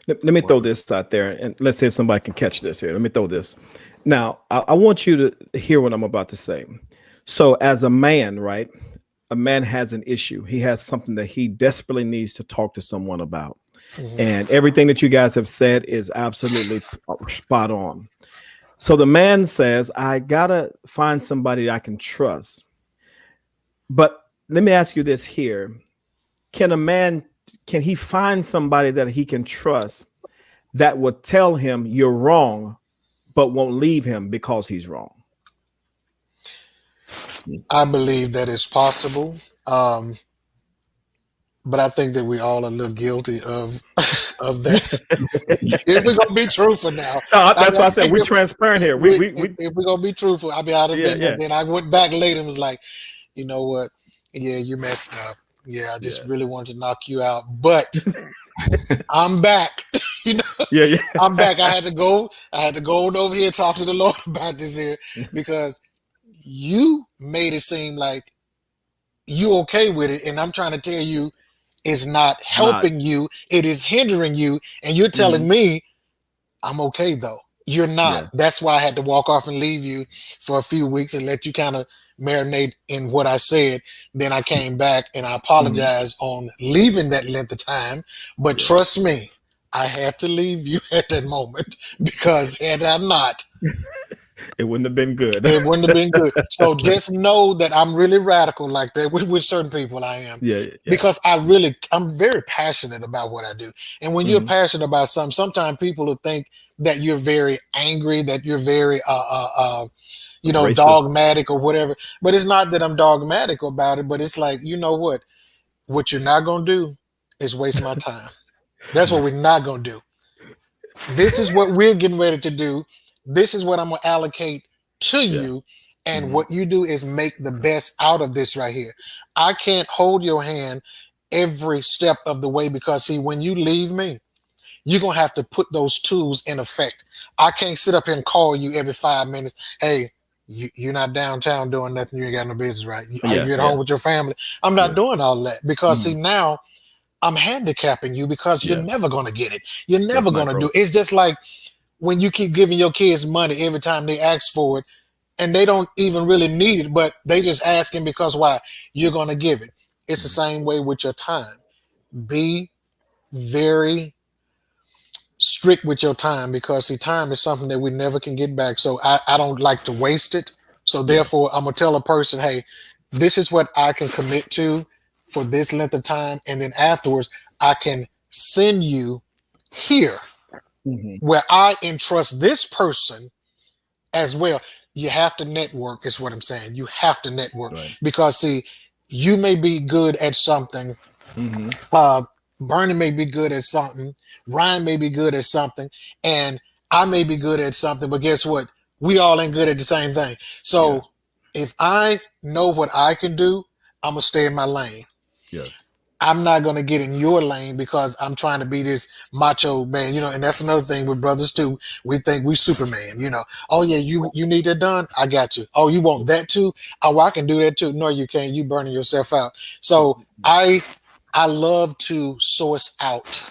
Let me throw this out there, and let's see if somebody can catch this here. Let me throw this. Now, I want you to hear what I'm about to say. So, as a man, right? A man has an issue. He has something that he desperately needs to talk to someone about. Mhm. And everything that you guys have said is absolutely spot on. So the man says, I gotta find somebody I can trust. But let me ask you this here. Can he find somebody that he can trust that will tell him you're wrong, but won't leave him because he's wrong? I believe that it's possible. But I think that we all are a little guilty of of that. If we're gonna be truthful now, No, that's why I said think we're if, transparent here. if we're gonna be truthful, I mean, I'd have Yeah, been there. yeah, Then I went back later and was like, you know what? Yeah, you messed up. Yeah, I just yeah, really wanted to knock you out, but I'm back. yeah, yeah. I'm back. I had to go on over here and talk to the Lord about this here, because you made it seem like you okay with it, and I'm trying to tell you it's not Not. helping you, it is hindering you, and you're telling Mhm. me I'm okay though. You're not. Yeah. That's why I had to walk off and leave you for a few weeks and let you kind of marinate in what I said. Then I came back and I apologized on leaving that length of time. But Yeah. trust me, I had to leave you at that moment, because had I not, It wouldn't have been good. it wouldn't have been good. So just know that I'm really radical like that with certain people. I am, Yeah, yeah. because I'm very passionate about what I do. And when you're Mhm. passionate about something, sometimes people will think that you're very angry, that you're very Racist. dogmatic or whatever. But it's not that I'm dogmatic about it, but it's like, you know what you're not gonna do is waste my time. That's what we're not gonna do. This is what we're getting ready to do. This is what I'm going to allocate to Yeah. you. And Mhm. what you do is make the best out of this right here. I can't hold your hand every step of the way, because, see, when you leave me, you're going to have to put those tools in effect. I can't sit up here and call you every 5 minutes. Hey, you're not downtown doing nothing. You ain't got no business, right? Are Yeah, you at yeah, home with your family? I'm not yeah. doing all that, because, Mhm. see, now I'm handicapping you, because you're Yes. never going to get it. You're That's never my going to do growth. it. It's just like when you keep giving your kids money every time they ask for it, and they don't even really need it, but they just asking because why? You're going to give it. It's the Mhm. same way with your time. Be very strict with your time, because see, time is something that we never can get back. So I don't like to waste it. So Yeah. therefore, I'm gonna tell a person, hey, this is what I can commit to for this length of time, and then afterwards I can send you here Mhm. where I entrust this person as well. You have to network, is what I'm saying. You have to network, Right. because see, you may be good at something. Mhm. Uh, Bernie may be good at something. Ryan may be good at something, and I may be good at something. But guess what? We all ain't good at the same thing. Yeah. So if I know what I can do, I'm gonna stay in my lane. Yes. I'm not gonna get in your lane because I'm trying to be this macho man, and that's another thing with brothers too. We think we Superman. Oh yeah, you need that done? I got you. Oh, you want that too? Oh, well, I can do that too. No, you can't. You burning yourself out. So I love to source out,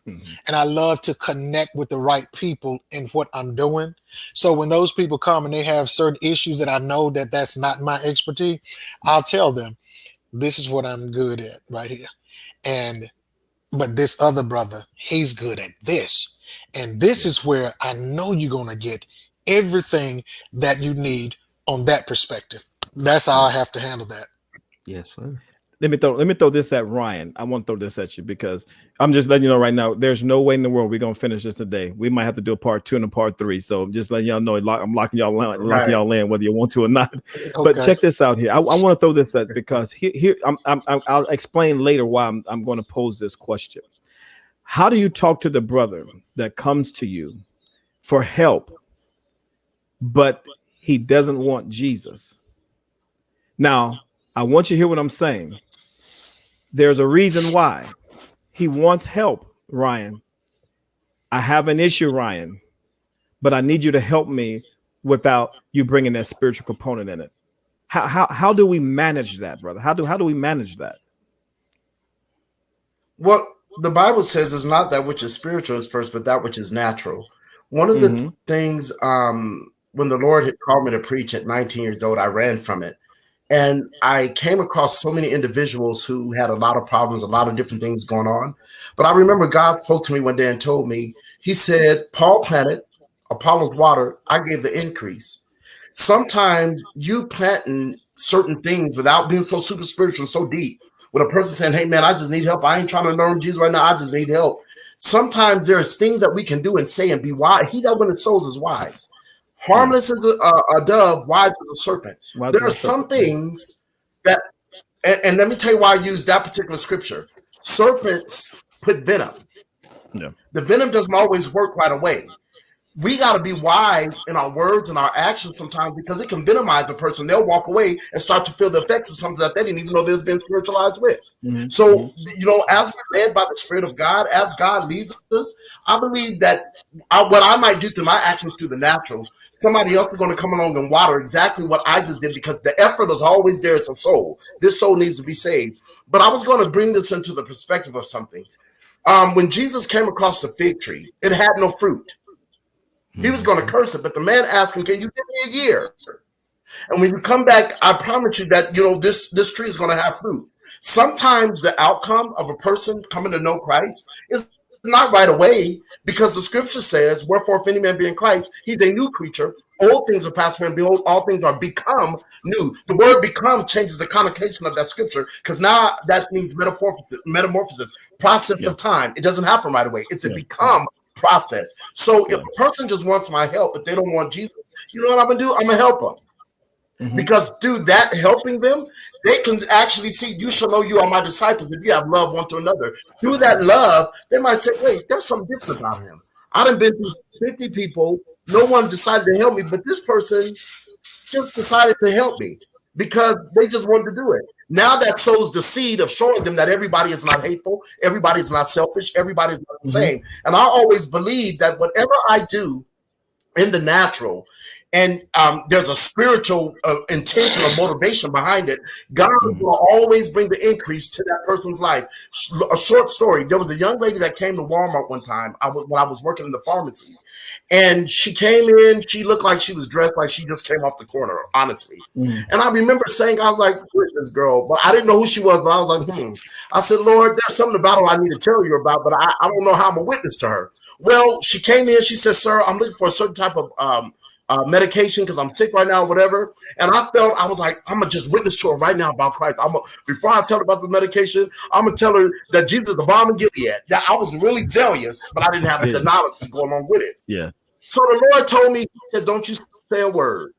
Mhm. and I love to connect with the right people in what I'm doing. So when those people come and they have certain issues that I know that that's not my expertise, I'll tell them this is what I'm good at right here. And but this other brother, he's good at this. And this Yeah. is where I know you're going to get everything that you need on that perspective. That's how Yeah. I have to handle that. Yes, sir. let me throw this at Ryan. I want to throw this at you because I'm just letting you know right now. There's no way in the world we're gonna finish this today. We might have to do a part 2 and a part 3. So I'm just letting y'all know. I'm locking y'all in, whether you want to or not. Okay. But check this out here. I want to throw this at because here I'll explain later why I'm going to pose this question. How do you talk to the brother that comes to you for help, but he doesn't want Jesus? Now, I want you to hear what I'm saying. There's a reason why he wants help, Ryan. I have an issue, Ryan, but I need you to help me without you bringing that spiritual component in it. How do we manage that, brother? How do we manage that? Well, the Bible says it's not that which is spiritual is first, but that which is natural. One of the things, when the Lord had called me to preach at 19 years old, I ran from it. And I came across so many individuals who had a lot of problems, a lot of different things going on. But I remember God spoke to me one day and told me, he said, Paul planted, Apollos watered, I gave the increase. Sometimes you planting certain things without being so super spiritual, so deep, with a person saying, hey man, I just need help. I ain't trying to learn Jesus right now. I just need help. Sometimes there's things that we can do and say and be wise. He that when it sows is wise. Harmless as a dove, wise as a serpent. There are some things that, and let me tell you why I use that particular scripture. Serpents put venom. Yeah. The venom doesn't always work right away. We got to be wise in our words and our actions sometimes because it can venomize a person. They'll walk away and start to feel the effects of something that they didn't even know they've been spiritualized with. So, as we're led by the Spirit of God, as God leads us, I believe that what I might do through my actions through the natural, somebody else is going to come along and water exactly what I just did because the effort is always there. It's a soul. This soul needs to be saved. But I was going to bring this into the perspective of something. When Jesus came across the fig tree, it had no fruit. He was going to curse it, but the man asked him, can you give me a year? And when you come back, I promise you that, this tree is going to have fruit. Sometimes the outcome of a person coming to know Christ is not right away because the scripture says, wherefore if any man be in Christ, he's a new creature. Old things are passed away and behold, all things are become new. The word become changes the connotation of that scripture because now that means metamorphosis, process of time. It doesn't happen right away. It's a become process. So if a person just wants my help, but they don't want Jesus, you know what I'm gonna do? I'm gonna help them. Because through that helping them, they can actually see, you shall know you are my disciples if you have love one to another. Through that love, they might say, wait, there's something different about him. I done been through 50 people, no one decided to help me, but this person just decided to help me because they just wanted to do it. Now that sows the seed of showing them that everybody is not hateful, everybody is not selfish, everybody is not the same. And I always believe that whatever I do in the natural, and there's a spiritual intent or motivation behind it, God will always bring the increase to that person's life. A short story, there was a young lady that came to Walmart one time when I was working in the pharmacy. And she came in, she looked like she was dressed like she just came off the corner, honestly. And I remember saying, I was like, who is this girl? But I didn't know who she was, but I was like, I said, Lord, there's something about her I need to tell you about, but I don't know how I'm a witness to her. Well, she came in, she said, sir, I'm looking for a certain type of medication because I'm sick right now, whatever. And I was like, I'm gonna just witness to her right now about Christ. Before I tell her about the medication, I'm gonna tell her that Jesus is the bomb in Gilead. That I was really zealous, but I didn't have the knowledge to go along with it. Yeah. So the Lord told me, he said, don't you say a word.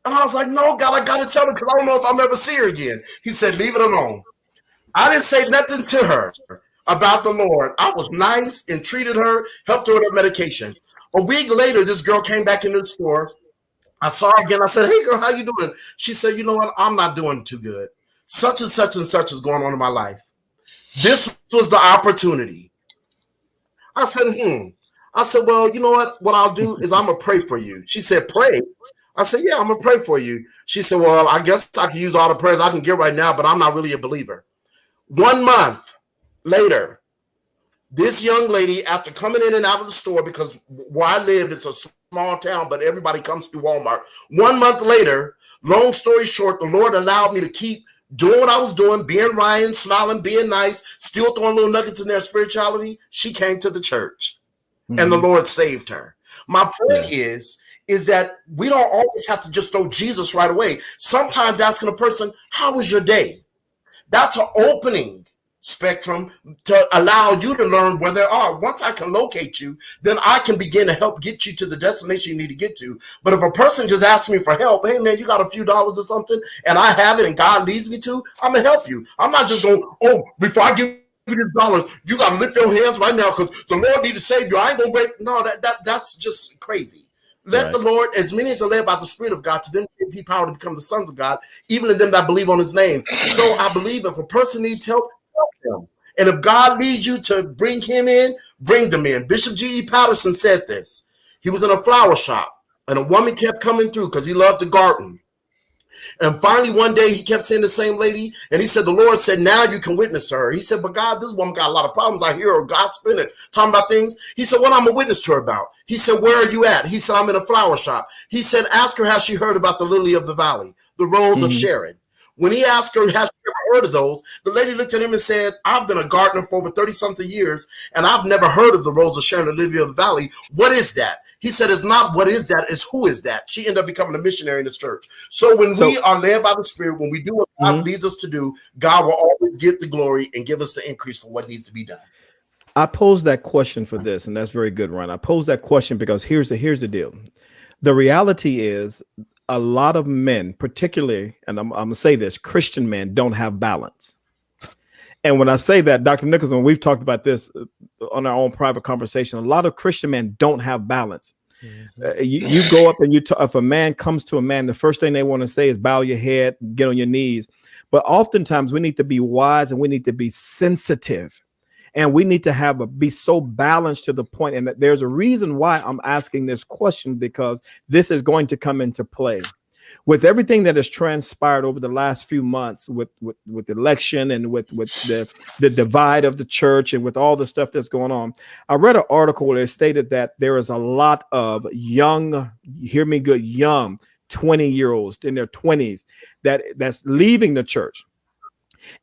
And I was like, no, God, I gotta tell her because I don't know if I'm ever see her again. He said, leave it alone. I didn't say nothing to her about the Lord. I was nice and treated her, helped her with her medication. A week later, this girl came back into the store. I saw her again. I said, hey, girl, how you doing? She said, you know what? I'm not doing too good. Such and such and such is going on in my life. This was the opportunity. I said, I said, well, you know what? What I'll do is I'm going to pray for you. She said, pray? I said, yeah, I'm going to pray for you. She said, well, I guess I can use all the prayers I can get right now, but I'm not really a believer. 1 month later, this young lady, after coming in and out of the store, because where I live, it's a small town, but everybody comes to Walmart. 1 month later, long story short, the Lord allowed me to keep doing what I was doing, being Ryan, smiling, being nice, still throwing little nuggets in their spirituality. She came to the church and the Lord saved her. My point is that we don't always have to just throw Jesus right away. Sometimes asking a person, how was your day? That's an opening spectrum to allow you to learn where there are. Once I can locate you, then I can begin to help get you to the destination you need to get to. But if a person just asks me for help, hey man, you got a few dollars or something, and I have it and God leads me to, I'm gonna help you. I'm not just going, oh, before I give you this dollars, you gotta lift your hands right now because the Lord need to save you. I ain't gonna break. No, that's just crazy. Let the Lord, as many as are led by the Spirit of God, to them give he power to become the sons of God, even in them that believe on his name. So I believe if a person needs help, help them. And if God leads you to bring him in, bring them in. Bishop G.E. Patterson said this. He was in a flower shop, and a woman kept coming through because he loved to garden. And finally, one day, he kept seeing the same lady, and he said, the Lord said, now you can witness to her. He said, but God, this woman got a lot of problems. I hear her gossiping and talking about things. He said, what I'm a witness to her about? He said, where are you at? He said, I'm in a flower shop. He said, ask her how she heard about the lily of the valley, the rose of Sharon. When he asked her, has she ever heard of those? The lady looked at him and said, I've been a gardener for over 30-something years, and I've never heard of the rose of Sharon, the lily of the valley. What is that? He said, it's not what is that, it's who is that. She ended up becoming a missionary in this church. So when we are led by the Spirit, when we do what God leads us to do, God will always get the glory and give us the increase for what needs to be done. I posed that question for this, and that's very good, Ron. I posed that question because here's the deal. The reality is a lot of men, particularly, and I'm going to say this, Christian men don't have balance. And when I say that, Dr. Nicholson, we've talked about this on our own private conversation. A lot of Christian men don't have balance. You go up and if a man comes to a man, the first thing they want to say is bow your head, get on your knees. But oftentimes we need to be wise and we need to be sensitive. And we need to be so balanced to the point. And there's a reason why I'm asking this question, because this is going to come into play. With everything that has transpired over the last few months with election and with the divide of the church and with all the stuff that's going on, I read an article where it stated that there is a lot of young, hear me good, young 20-year-olds in their 20s that's leaving the church.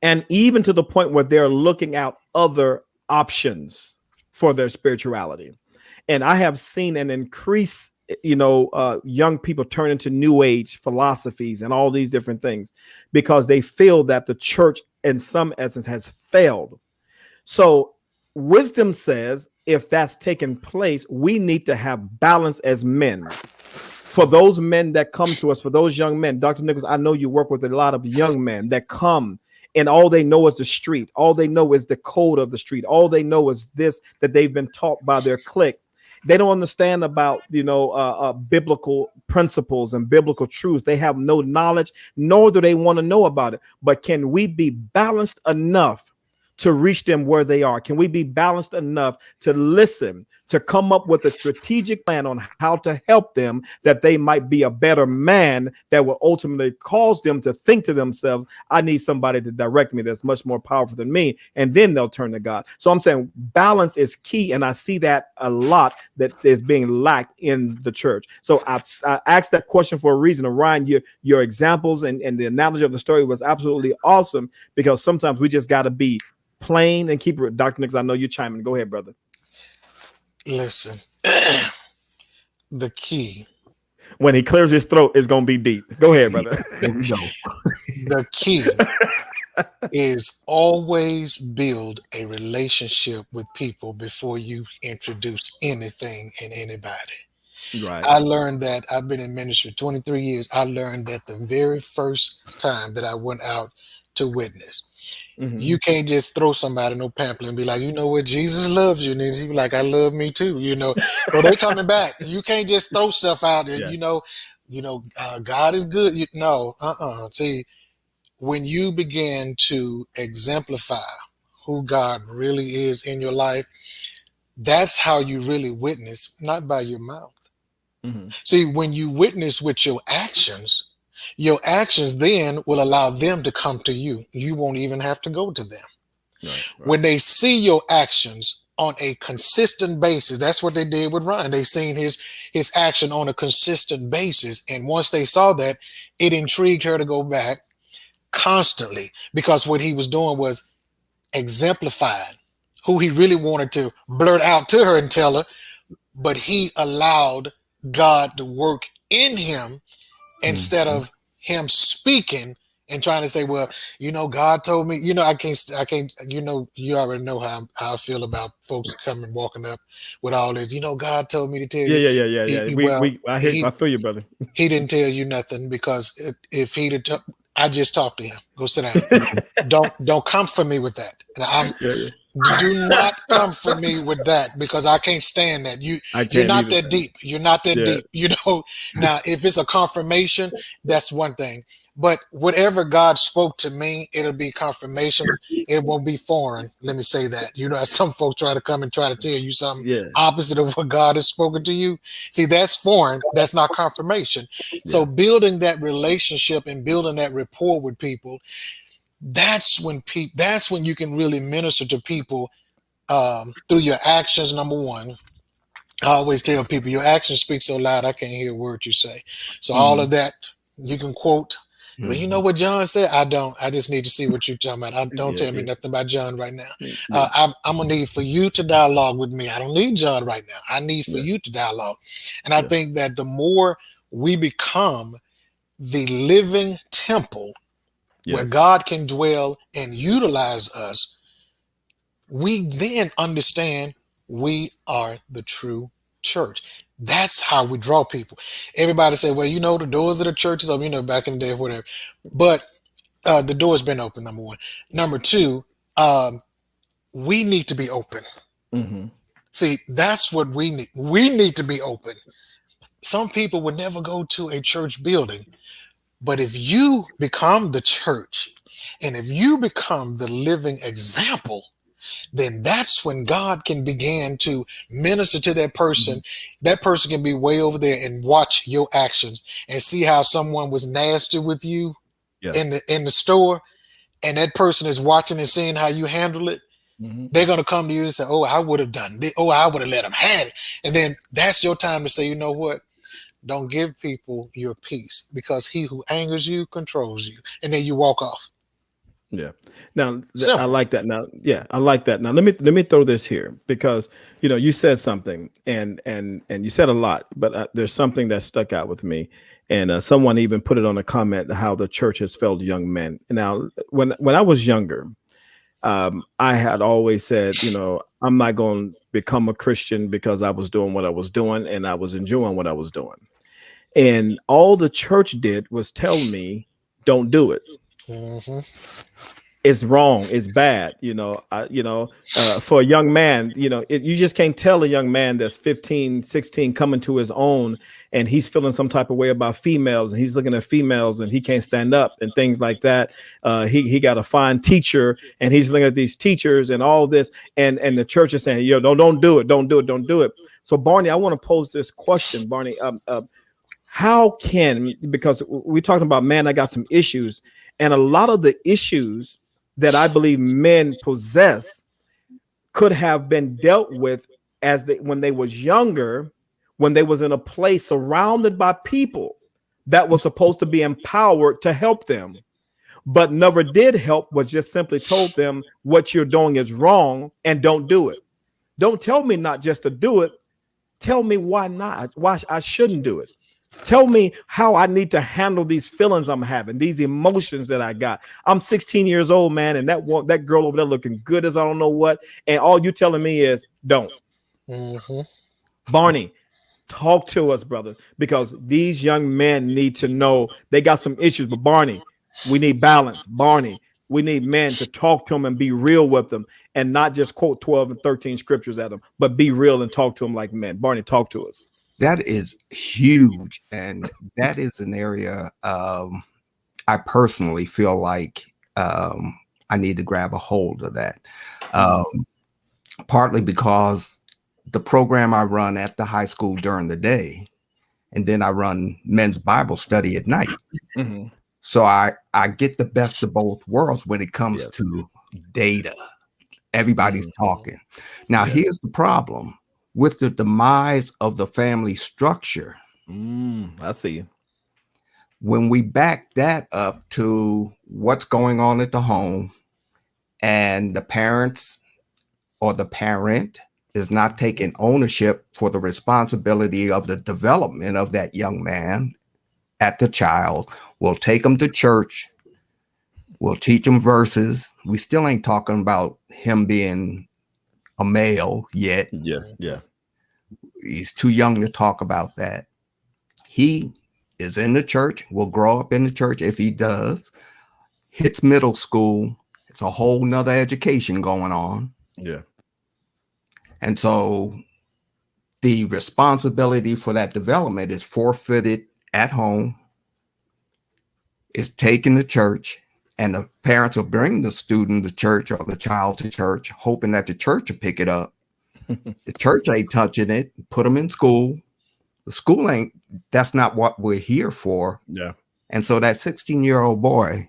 And even to the point where they're looking out other options for their spirituality. And I have seen an increase, young people turn into new age philosophies and all these different things because they feel that the church in some essence has failed. So wisdom says if that's taken place, we need to have balance as men. For those men that come to us, for those young men, Dr. Nichols, I know you work with a lot of young men that come and all they know is the street. All they know is the code of the street. All they know is this, that they've been taught by their clique. They don't understand about, biblical principles and biblical truths. They have no knowledge, nor do they want to know about it. But can we be balanced enough to reach them where they are? Can we be balanced enough to listen, to come up with a strategic plan on how to help them, that they might be a better man that will ultimately cause them to think to themselves, I need somebody to direct me that's much more powerful than me. And then they'll turn to God. So I'm saying balance is key. And I see that a lot that is being lacked in the church. So I asked that question for a reason. And Ryan, your examples and the analogy of the story was absolutely awesome, because sometimes we just got to be plain and keep it. Dr. Nichols, I know you're chiming. Go ahead, brother. Listen, the key. When he clears his throat, it's going to be deep. Go ahead, brother. The key is always build a relationship with people before you introduce anything and anybody. Right. I learned that. I've been in ministry 23 years. I learned that the very first time that I went out to witness. Mm-hmm. You can't just throw somebody no pamphlet and be like, you know what, Jesus loves you, and he's like, I love me too, So they coming back. You can't just throw stuff out and God is good. See, when you begin to exemplify who God really is in your life, that's how you really witness, not by your mouth. Mm-hmm. See, when you witness with your actions then will allow them to come to you. You won't even have to go to them. Right. When they see your actions on a consistent basis, that's what they did with Ryan. They seen his action on a consistent basis. And once they saw that, it intrigued her to go back constantly, because what he was doing was exemplifying who he really wanted to blurt out to her and tell her, but he allowed God to work in him instead of him speaking and trying to say, well, God told me, I can't, you already know how I feel about folks coming walking up with all this, God told me to tell Yeah, you. yeah, yeah, yeah, yeah. Well, I feel you, brother. he didn't tell you nothing, because if he'd have, I just talked to him. Go sit down. Don't come for me with that. Yeah, yeah. Do not come for me with that, because I can't stand that. I You're can't not either. that deep. You're not that Yeah. deep. Now, if it's a confirmation, that's one thing. But whatever God spoke to me, it'll be confirmation. It won't be foreign. Let me say that. As some folks try to come and try to tell you something Yeah. opposite of what God has spoken to you. See, that's foreign. That's not confirmation. So building that relationship and building that rapport with people, that's when you can really minister to people through your actions. Number one, I always tell people your actions speak so loud I can't hear a word you say. So all of that you can quote. Well, you know what John said? I don't. I just need to see what you're talking about. Don't tell me nothing about John right now. I'm gonna need for you to dialogue with me. I don't need John right now. I need for you to dialogue. And I think that the more we become the living temple where God can dwell and utilize us, we then understand we are the true church. That's how we draw people. Everybody say, well, the doors of the churches open, back in the day or whatever. But the door's been open, number one. Number two, we need to be open. Mm-hmm. See, that's what we need. We need to be open. Some people would never go to a church building. But if you become the church, and if you become the living example, then that's when God can begin to minister to that person. That person can be way over there and watch your actions and see how someone was nasty with you in the store, and that person is watching and seeing how you handle it. They're going to come to you and say, oh, I would have done this. Oh, I would have let them have it. And then that's your time to say, you know what? Don't give people your peace, because he who angers you controls you. And then you walk off. Yeah. Now I like that. Now, I like that. Now let me throw this here, because you said something and you said a lot, but there's something that stuck out with me, and someone even put it on a comment how the church has failed young men. Now, when I was younger, I had always said, I'm not going to become a Christian because I was doing what I was doing and I was enjoying what I was doing, and all the church did was tell me, don't do it. It's wrong. It's bad. For a young man, you just can't tell a young man that's 15, 16 coming to his own, and he's feeling some type of way about females, and he's looking at females and he can't stand up and things like that. He got a fine teacher, and he's looking at these teachers and all this, and the church is saying, don't do it. Don't do it. Don't do it. So Barney, I want to pose this question, Barney. How can, because we're talking about, man, I got some issues, and a lot of the issues that I believe men possess could have been dealt with when they was younger, when they was in a place surrounded by people that was supposed to be empowered to help them, but never did help, was just simply told them what you're doing is wrong and don't do it. Don't tell me not just to do it. Tell me why not, why I shouldn't do it. Tell me how I need to handle these feelings I'm having, these emotions that I got. I'm 16 years old, man, and that girl over there looking good as I don't know what, and all you telling me is don't. Barney, talk to us, brother, because these young men need to know they got some issues. But Barney, we need balance. Barney, we need men to talk to them and be real with them, and not just quote 12 and 13 scriptures at them, but be real and talk to them like men. Barney, talk to us. That is huge. And that is an area I personally feel like I need to grab a hold of that. Partly because the program I run at the high school during the day, and then I run men's Bible study at night. So I get the best of both worlds when it comes to data. Everybody's talking. Now, here's the problem. With the demise of the family structure, I see you. When we back that up to what's going on at the home, and the parents or the parent is not taking ownership for the responsibility of the development of that young man at the child, will take them to church, We'll teach him verses. We still ain't talking about him being a male yet. Yeah. He's too young to talk about that. He is in the church, will grow up in the church if he does, hits middle school. It's a whole nother education going on. Yeah. And so the responsibility for that development is forfeited at home, is taken to church, and the parents will bring the student to church or the child to church, hoping that the church will pick it up. The church ain't touching it, put them in school. The school ain't, that's not what we're here for. Yeah. And so that 16-year-old boy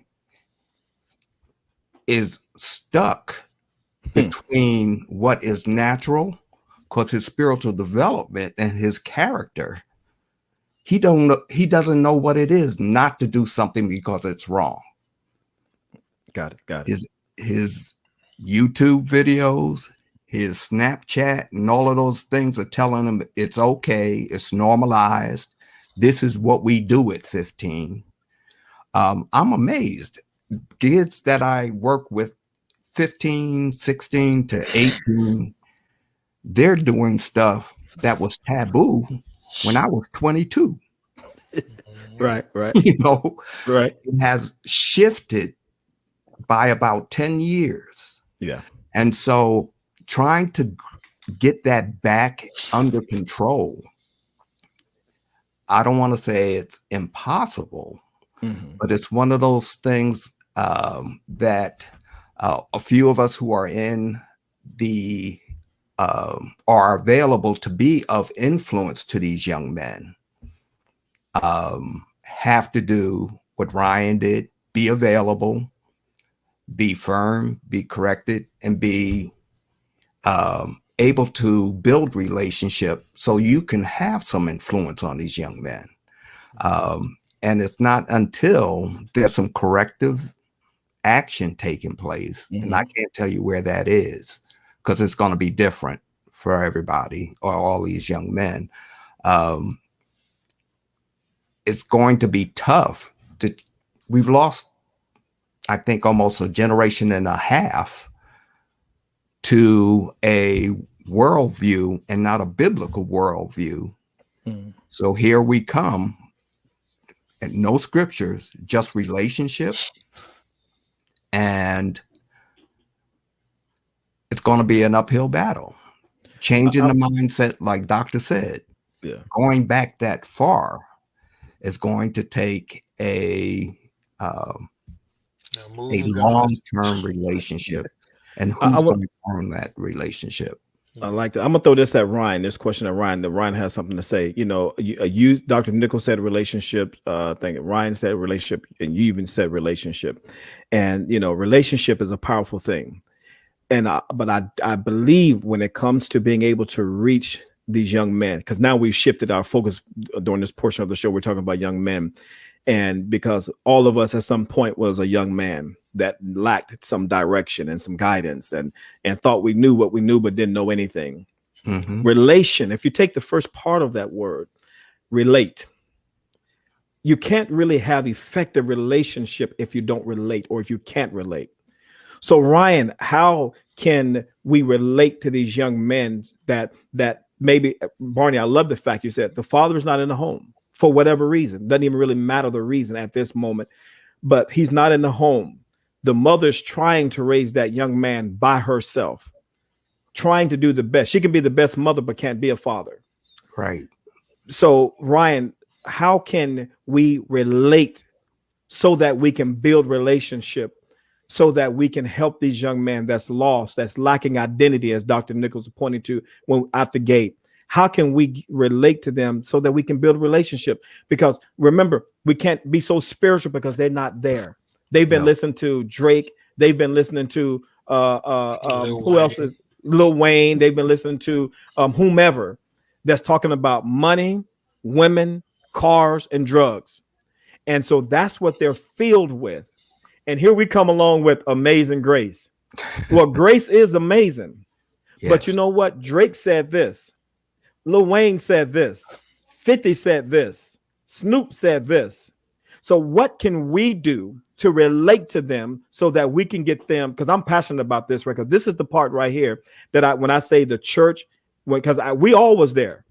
is stuck between what is natural, because his spiritual development and his character, he doesn't know what it is not to do something because it's wrong. Got it. His YouTube videos, his Snapchat, and all of those things are telling him it's okay, it's normalized. This is what we do at 15. I'm amazed. Kids that I work with, 15, 16 to 18, they're doing stuff that was taboo when I was 22. Right. You know, Right. it has shifted by about 10 years. Yeah. And so trying to get that back under control, I don't want to say it's impossible, but it's one of those things that a few of us who are in the are available to be of influence to these young men have to do what Ryan did: be available, be firm, be corrected, and be able to build relationship so you can have some influence on these young men. And it's not until there's some corrective action taking place, and I can't tell you where that is, because it's going to be different for everybody or all these young men. It's going to be tough. We've lost, I think, almost a generation and a half to a worldview and not a biblical worldview. So here we come, and no scriptures, just relationships. And it's going to be an uphill battle. Changing the mindset, like Doctor said, going back that far is going to take a long-term relationship. And who's going to form that relationship? I like that. I'm gonna throw this at Ryan. This question at Ryan. That Ryan has something to say. You know, you Dr. Nichols said relationship. Thing. Ryan said relationship, and you even said relationship. And you know, relationship is a powerful thing. And I believe when it comes to being able to reach these young men, because now we've shifted our focus during this portion of the show. We're talking about young men, and because all of us at some point was a young man that lacked some direction and some guidance, and thought we knew what we knew but didn't know anything. Relation, if you take the first part of that word, relate, you can't really have effective relationship if you don't relate, or if you can't relate. So Ryan, how can we relate to these young men that maybe, Barney, I love the fact you said the father is not in the home for whatever reason. Doesn't even really matter the reason at this moment, but he's not in the home. The mother's trying to raise that young man by herself, trying to do the best. She can be the best mother, but can't be a father. Right. So Ryan, how can we relate so that we can build relationship, so that we can help these young men that's lost, that's lacking identity, as Dr. Nichols pointed to when at the gate? How can we relate to them so that we can build a relationship? Because remember, we can't be so spiritual because they're not there. They've been listening to Drake. They've been listening to who else is Lil Wayne. They've been listening to whomever that's talking about money, women, cars, and drugs. And so that's what they're filled with. And here we come along with Amazing Grace. Well, grace is amazing. Yes. But you know what? Drake said this. Lil Wayne said this. 50 said this. Snoop said this. So what can we do to relate to them so that we can get them? Because I'm passionate about this, right? Because this is the part right here that when I say the church, because we all was there,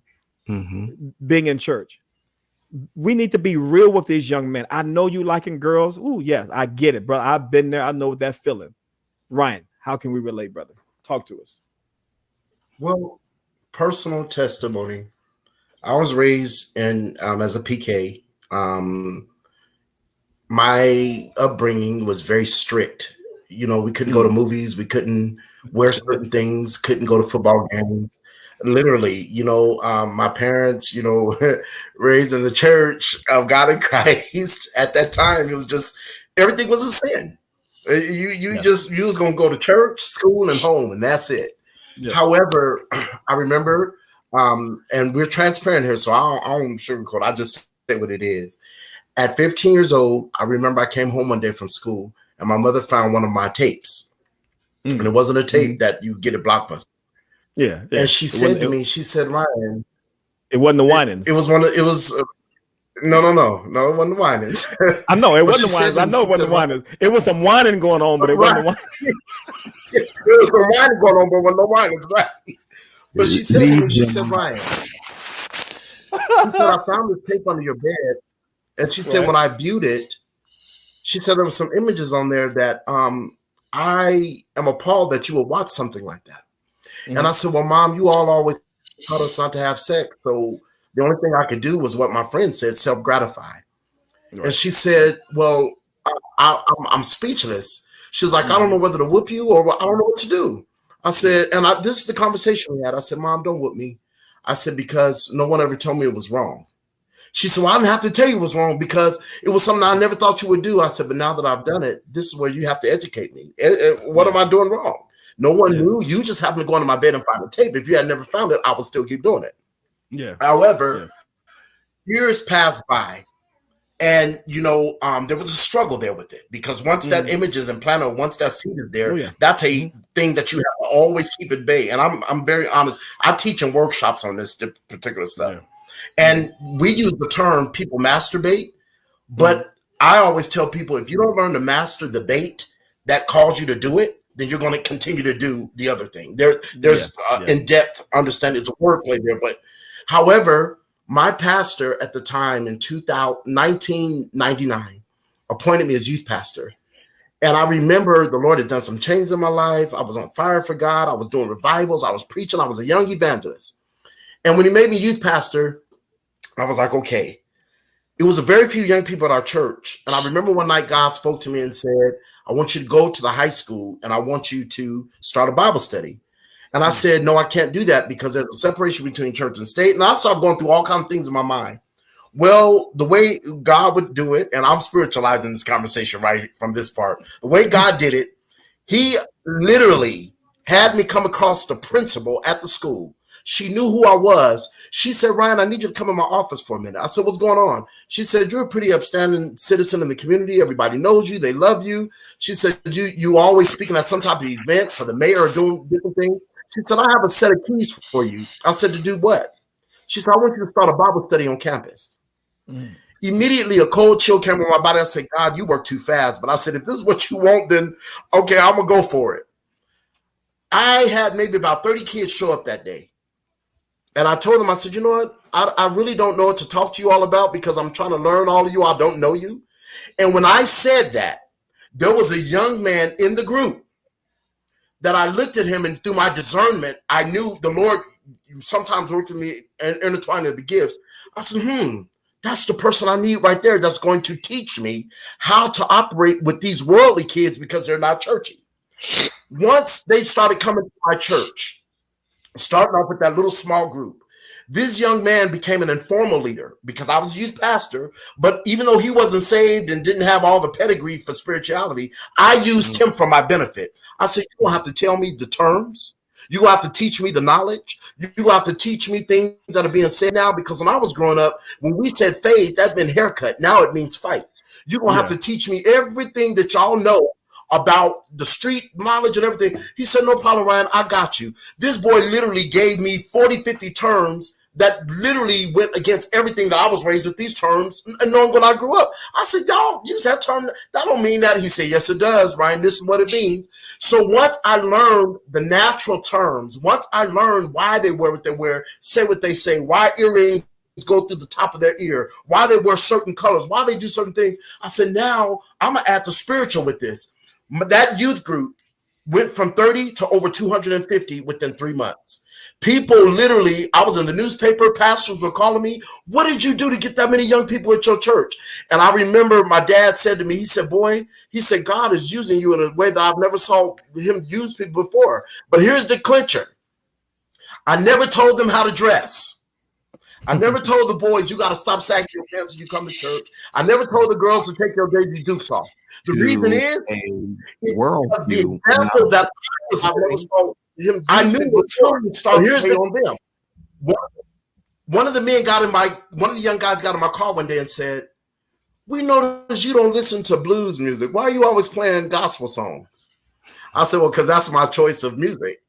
being in church. We need to be real with these young men. I know you liking girls. Ooh, yes, I get it, bro. I've been there. I know that feeling. Ryan, how can we relate, brother? Talk to us. Well, personal testimony. I was raised in as a PK. My upbringing was very strict. You know, we couldn't go to movies. We couldn't wear certain things. Couldn't go to football games. Literally, you know, my parents, you know, raised in the church of God in Christ. At that time, it was just everything was a sin. You was gonna go to church, school, and home, and that's it. Yeah. However, I remember, and we're transparent here, so I don't sugarcoat. I just say what it is. At 15 years old, I remember I came home one day from school, and my mother found one of my tapes, and it wasn't a tape that you get at Blockbuster. Yeah. And she said to me, she said, Ryan, it wasn't the Winans. It was one of, it was, no, it wasn't the Winans. I know it wasn't the Winans. I know it wasn't the Winans. It was some whining going on, but it wasn't the Winans. There was some whining going on, but it wasn't no Winans, right? But she said to me, she said, Ryan, she said, I found this tape under your bed. And she said, when I viewed it, she said there were some images on there that I am appalled that you would watch something like that. And I said, well, Mom, you all always taught us not to have sex. So the only thing I could do was what my friend said, self-gratify. Right. And she said, well, I'm speechless. She was like, I don't know whether to whoop you or I don't know what to do. I said, and this is the conversation we had. I said, Mom, don't whoop me. I said, because no one ever told me it was wrong. She said, well, I didn't have to tell you it was wrong because it was something I never thought you would do. I said, but now that I've done it, this is where you have to educate me. What am I doing wrong? No one knew. You just happened to go into my bed and find the tape. If you had never found it, I would still keep doing it. Yeah. However, years passed by, and you know, there was a struggle there with it because once that image is implanted, once that seed is there, that's a thing that you have to always keep at bay. And I'm very honest. I teach in workshops on this particular stuff, and we use the term people masturbate, but I always tell people if you don't learn to master the bait that calls you to do it, then you're going to continue to do the other thing. There's in-depth understanding. It's a wordplay there. But however, my pastor at the time in 1999 appointed me as youth pastor. And I remember the Lord had done some changes in my life. I was on fire for God. I was doing revivals. I was preaching. I was a young evangelist. And when he made me youth pastor, I was like, okay. It was a very few young people at our church. And I remember one night God spoke to me and said, I want you to go to the high school and I want you to start a Bible study. And I said, no, I can't do that because there's a separation between church and state. And I started going through all kinds of things in my mind. Well, the way God would do it, and I'm spiritualizing this conversation right from this part, the way God did it, he literally had me come across the principal at the school. She knew who I was. She said, Ryan, I need you to come in my office for a minute. I said, what's going on? She said, you're a pretty upstanding citizen in the community. Everybody knows you. They love you. She said, you always speaking at some type of event for the mayor or doing different things. She said, I have a set of keys for you. I said, to do what? She said, I want you to start a Bible study on campus. Immediately, a cold chill came on my body. I said, God, you work too fast. But I said, if this is what you want, then okay, I'm going to go for it. I had maybe about 30 kids show up that day. And I told them, I said, you know what? I really don't know what to talk to you all about because I'm trying to learn all of you. I don't know you. And when I said that, there was a young man in the group that I looked at him, and through my discernment, I knew the Lord sometimes worked with me and intertwined the gifts. I said, that's the person I need right there that's going to teach me how to operate with these worldly kids because they're not churchy. Once they started coming to my church, starting off with that little small group, this young man became an informal leader because I was a youth pastor. But even though he wasn't saved and didn't have all the pedigree for spirituality, I used him for my benefit. I said, you don't have to tell me the terms. You have to teach me the knowledge. You have to teach me things that are being said now, because when I was growing up, when we said fade, that meant haircut. Now it means fight. You're going to have to teach me everything that y'all know about the street knowledge and everything. He said, no problem, Ryan, I got you. This boy literally gave me 40, 50 terms that literally went against everything that I was raised with these terms and knowing when I grew up. I said, y'all use that term. That don't mean that. He said, yes, it does, Ryan. This is what it means. So once I learned the natural terms, once I learned why they wear what they wear, say what they say, why earrings go through the top of their ear, why they wear certain colors, why they do certain things, I said, now I'm going to add the spiritual with this. That youth group went from 30 to over 250 within 3 months. People literally, I was in the newspaper, pastors were calling me, what did you do to get that many young people at your church? And I remember my dad said to me, he said, boy, he said, God is using you in a way that I've never saw him use people before. But here's the clincher. I never told them how to dress. I never told the boys, you got to stop sagging your pants when you come to church. I never told the girls to take their Daisy Dukes off. The reason is, the example that I never saw him, I knew what children started on them. One of the young guys got in my car one day and said, we noticed you don't listen to blues music. Why are you always playing gospel songs? I said, well, because that's my choice of music.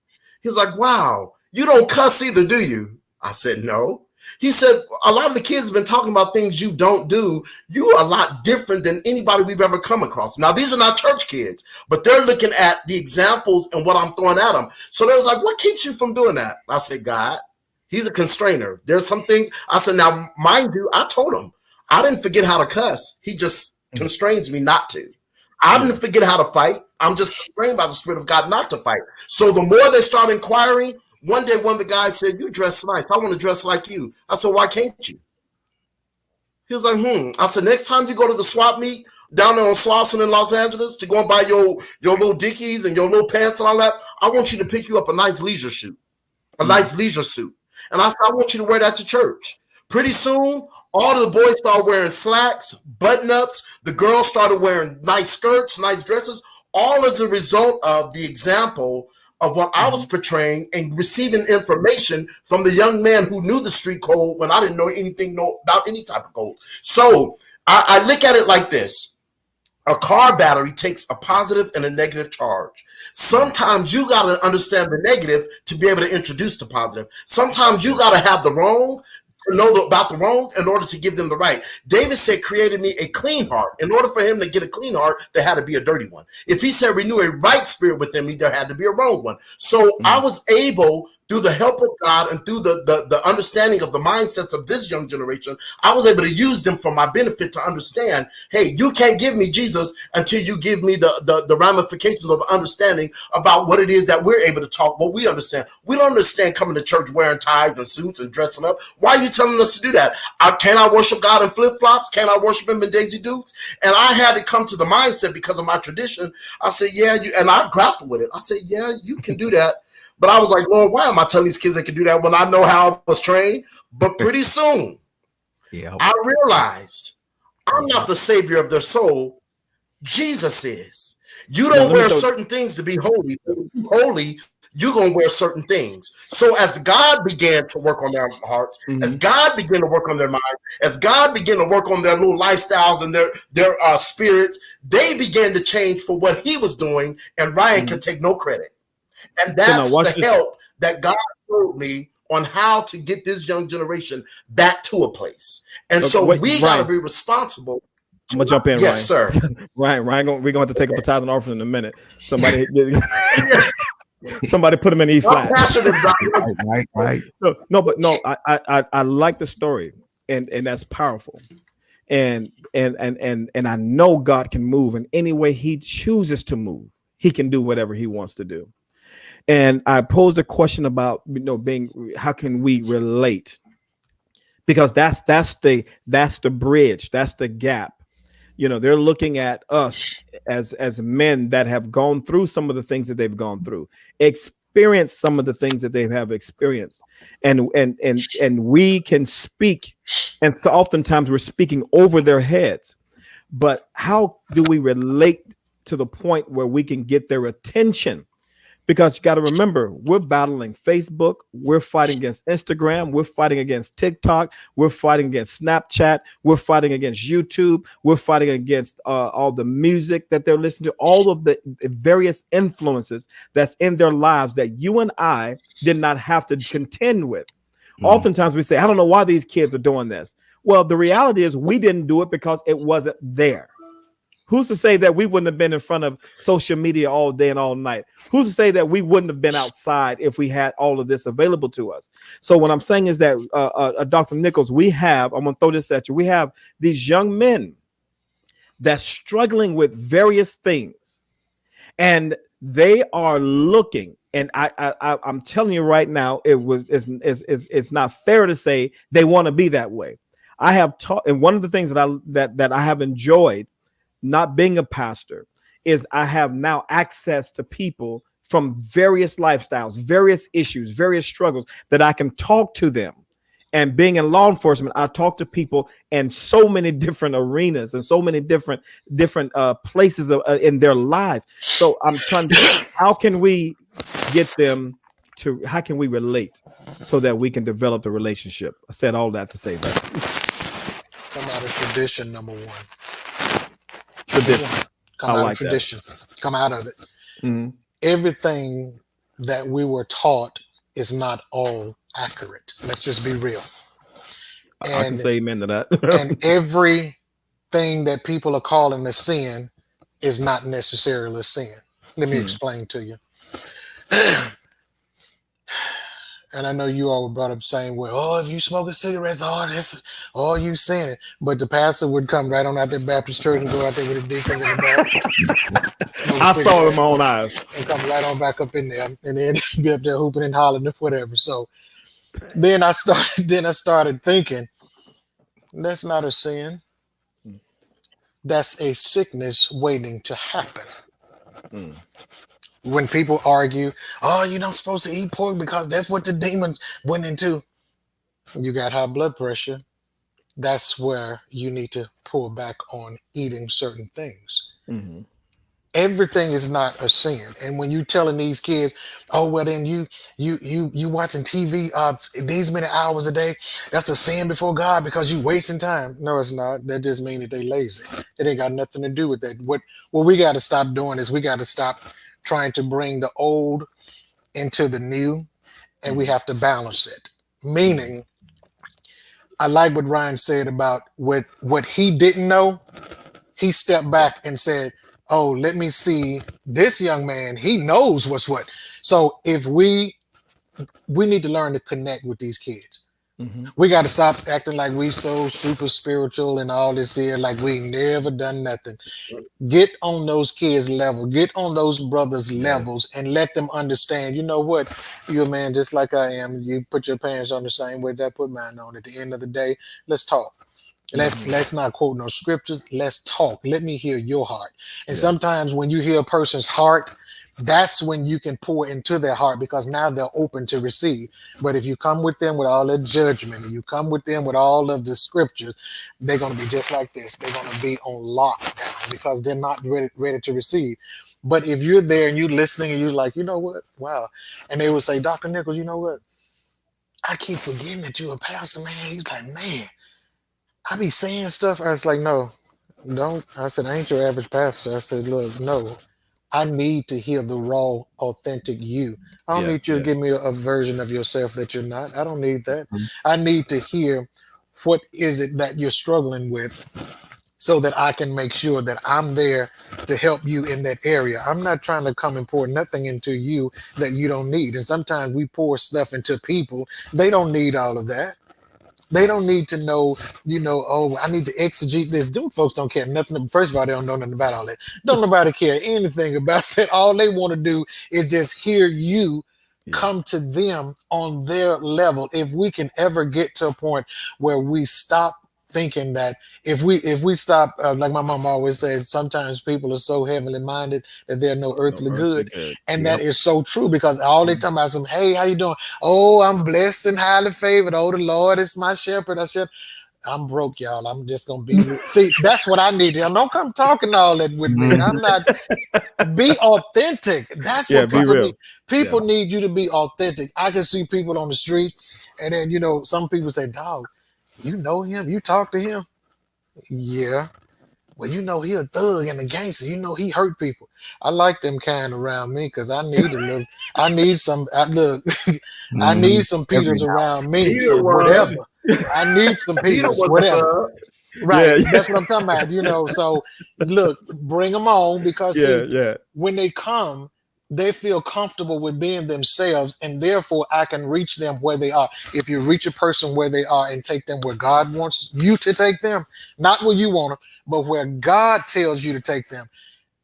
He's like, wow, you don't cuss either, do you? I said, no. He said, a lot of the kids have been talking about things you don't do. You are a lot different than anybody we've ever come across. Now, these are not church kids, but they're looking at the examples and what I'm throwing at them. So they was like, what keeps you from doing that? I said, God. He's a constrainer. There's some things. I said, now, mind you, I told him, I didn't forget how to cuss. He just constrains me not to. I didn't forget how to fight. I'm just constrained by the Spirit of God not to fight. So the more they start inquiring, one day, one of the guys said, you dress nice. I want to dress like you. I said, why can't you? He was like, I said, next time you go to the swap meet down there on Slauson in Los Angeles to go and buy your little Dickies and your little pants and all that, I want you to pick you up a nice leisure suit. Nice leisure suit. And I said, I want you to wear that to church. Pretty soon, all of the boys started wearing slacks, button-ups. The girls started wearing nice skirts, nice dresses, all as a result of the example of what I was portraying and receiving information from the young man who knew the street code when I didn't know anything about any type of code. So I look at it like this. A car battery takes a positive and a negative charge. Sometimes you got to understand the negative to be able to introduce the positive. Sometimes you got to have the wrong to know about the wrong in order to give them the right. David said, created me a clean heart. In order for him to get a clean heart, there had to be a dirty one. If he said renew a right spirit within me, there had to be a wrong one. So I was able, through the help of God and through the understanding of the mindsets of this young generation, I was able to use them for my benefit to understand, hey, you can't give me Jesus until you give me the ramifications of the understanding about what it is that we're able to talk, what we understand. We don't understand coming to church wearing ties and suits and dressing up. Why are you telling us to do that? Can I worship God in flip-flops? Can I worship him in Daisy Dukes? And I had to come to the mindset because of my tradition. I said, yeah, and I grappled with it. I said, yeah, you can do that. But I was like, Lord, why am I telling these kids they can do that when I know how I was trained? But pretty soon, I realized I'm not the savior of their soul. Jesus is. You don't wear certain things to be holy. Holy, you're going to wear certain things. So as God began to work on their hearts, as God began to work on their mind, as God began to work on their little lifestyles and their spirits, they began to change for what he was doing, and Ryan can take no credit. And that's the help that God showed me on how to get this young generation back to a place. And so we got to be responsible. I'm going to jump in, yes, Ryan. Yes, sir. Ryan, we're going to have to take up a tithe and offering in a minute. Somebody put him in E flat. Right. No, I like the story, and that's powerful. And I know God can move in any way he chooses to move. He can do whatever he wants to do. And I posed a question about, how can we relate? Because that's the bridge, that's the gap. They're looking at us as men that have gone through some of the things that they've gone through, experienced some of the things that they have experienced, and we can speak, and so oftentimes we're speaking over their heads. But how do we relate to the point where we can get their attention? Because you got to remember, we're battling Facebook, we're fighting against Instagram, we're fighting against TikTok, we're fighting against Snapchat, we're fighting against YouTube, we're fighting against all the music that they're listening to, all of the various influences that's in their lives that you and I did not have to contend with. Oftentimes we say, I don't know why these kids are doing this. Well, the reality is we didn't do it because it wasn't there. Who's to say that we wouldn't have been in front of social media all day and all night? Who's to say that we wouldn't have been outside if we had all of this available to us? So what I'm saying is that, Dr. Nichols, I'm going to throw this at you. We have these young men that's struggling with various things, and they are looking. And I'm telling you right now, it's not fair to say they want to be that way. I have taught, and one of the things that I have enjoyed not being a pastor is I have now access to people from various lifestyles, various issues, various struggles that I can talk to them. And being in law enforcement, I talk to people in so many different arenas and so many different places in their life. So I'm trying to, how can we relate so that we can develop the relationship? I said all that to say that. Come out of tradition, number one. Tradition. Come out of tradition. Come out of it. Mm-hmm. Everything that we were taught is not all accurate. Let's just be real. And, I can say amen to that. And everything that people are calling a sin is not necessarily a sin. Let me explain to you. And I know you all were brought up saying, well, oh, if you smoke a cigarette, you sinning. But the pastor would come right on out there Baptist church and go out there with the deacons in the back. I saw it in my own eyes. And come right on back up in there and then be up there hooping and hollering or whatever. So then I started thinking, that's not a sin. That's a sickness waiting to happen. When people argue, oh, you're not supposed to eat pork because that's what the demons went into. You got high blood pressure. That's where you need to pull back on eating certain things. Mm-hmm. Everything is not a sin. And when you telling these kids, oh, well, then you watching TV these many hours a day, that's a sin before God because you wasting time. No, it's not. That just means that they lazy. It ain't got nothing to do with that. What we got to stop doing is we got to stop trying to bring the old into the new, and we have to balance it. Meaning, I like what Ryan said about what he didn't know. He stepped back and said, oh, let me see this young man. He knows what's what. So if we need to learn to connect with these kids. Mm-hmm. We got to stop acting like we so super spiritual and all this here, like we never done nothing. Get on those kids' level, get on those brothers' levels, and let them understand, you know what, you're a man just like I am. You put your pants on the same way that I put mine on. At the end of the day, let's talk. Let's not quote no scriptures. Let's talk. Let me hear your heart. And sometimes when you hear a person's heart, that's when you can pour into their heart because now they're open to receive. But if you come with them with all the judgment and you come with them with all of the scriptures, they're going to be just like this. They're going to be on lockdown because they're not ready to receive. But if you're there and you're listening and you're like, you know what? Wow. And they would say, Dr. Nichols, you know what? I keep forgetting that you're a pastor, man. He's like, man, I be saying stuff. I was like, no, don't. I said, I ain't your average pastor. I said, look, no. I need to hear the raw, authentic you. I don't need you to give me a version of yourself that you're not. I don't need that. Mm-hmm. I need to hear what is it that you're struggling with so that I can make sure that I'm there to help you in that area. I'm not trying to come and pour nothing into you that you don't need. And sometimes we pour stuff into people. They don't need all of that. They don't need to know, oh, I need to exegete this. Them folks don't care nothing. First of all, they don't know nothing about all that. Don't nobody care anything about that. All they want to do is just hear you come to them on their level. If we can ever get to a point where we stop thinking that if we stop, like my mom always said, sometimes people are so heavenly minded that they're no earthly good. And that is so true because all they talking about is, hey, how you doing? Oh, I'm blessed and highly favored. Oh, the Lord is my shepherd. I'm broke, y'all. I'm just going to be. See, that's what I need. Don't come talking all that with me. I'm not. Be authentic. That's what people need. People need you to be authentic. I can see people on the street and then, some people say, dog, you know him? You talk to him? Yeah. well, you know, he a thug and a gangster. You know, he hurt people. I like them kind around me because I need a little. I need some. Look, I need some Peters around me. Peter So was. whatever. I need some Peter Peters. was Whatever. the Right. Yeah. That's what I'm talking about. You know. So look, bring them on because see, when they come, they feel comfortable with being themselves, and therefore I can reach them where they are. If you reach a person where they are and take them where God wants you to take them, not where you want them, but where God tells you to take them,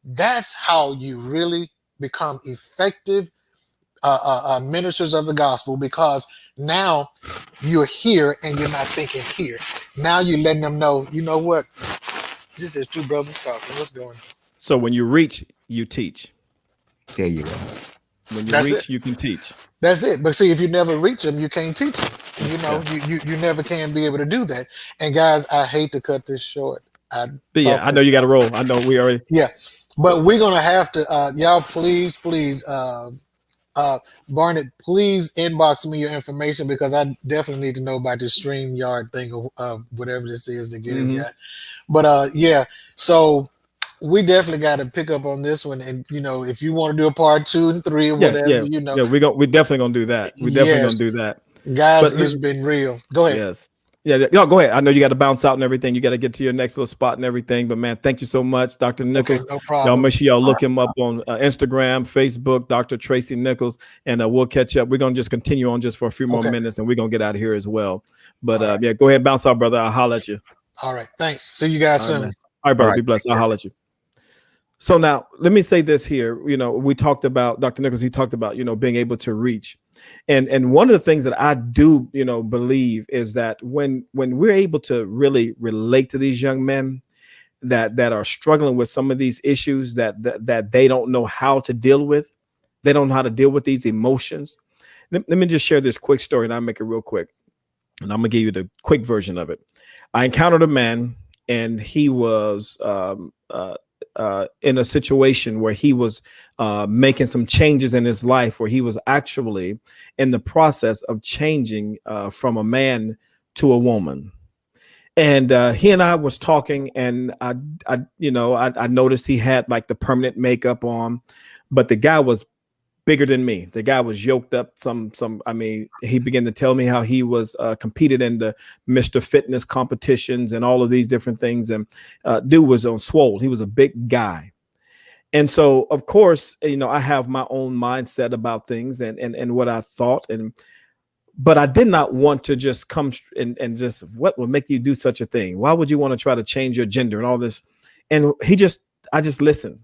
that's how you really become effective ministers of the gospel, because now you're here and you're not thinking here. Now you're letting them know, you know what? This is two brothers talking. What's going on? So when you reach, you teach. There you go. When you That's reach, it. you can teach. That's it. But see, if you never reach them, you can't teach them. You know, you never can be able to do that. And guys, I hate to cut this short. But yeah, I know you got to roll. I know we already. Yeah, but we're gonna have to. Y'all, please, Barnett, please inbox me your information because I definitely need to know about this StreamYard thing of whatever this is to get it got. But yeah, so we definitely got to pick up on this one, and you know, if you want to do a part 2 and 3 or whatever, you know, we're definitely gonna do that. We're definitely gonna do that, guys. But it's been real. Go ahead. Yes. Yeah, no, go ahead. I know you got to bounce out and everything. You got to get to your next little spot and everything. But man, thank you so much, Dr. Nichols. Okay, no problem. Y'all make sure y'all look him up on Instagram, Facebook, Dr. Tracy Nichols, and we'll catch up. We're gonna just continue on just for a few more minutes, and we're gonna get out of here as well. But yeah, go ahead, bounce out, brother. I'll holler at you. All right, thanks. See you guys soon. All right, brother. Be blessed. I'll holler at you. So now let me say this here. You know, we talked about Dr. Nichols. He talked about, you know, being able to reach. And one of the things that I do, you know, believe is that when we're able to really relate to these young men that are struggling with some of these issues that they don't know how to deal with, they don't know how to deal with these emotions. Let me just share this quick story, and I'll make it real quick. And I'm gonna give you the quick version of it. I encountered a man, and he was in a situation where he was making some changes in his life, where he was actually in the process of changing from a man to a woman. And he and I was talking, and I noticed he had like the permanent makeup on, but the guy was bigger than me. The guy was yoked up. He began to tell me how he was competed in the Mr. Fitness competitions and all of these different things. And dude was on swole. He was a big guy. And so, of course, you know, I have my own mindset about things and what I thought. But I did not want to just come and just, what would make you do such a thing? Why would you want to try to change your gender and all this? And I just listened.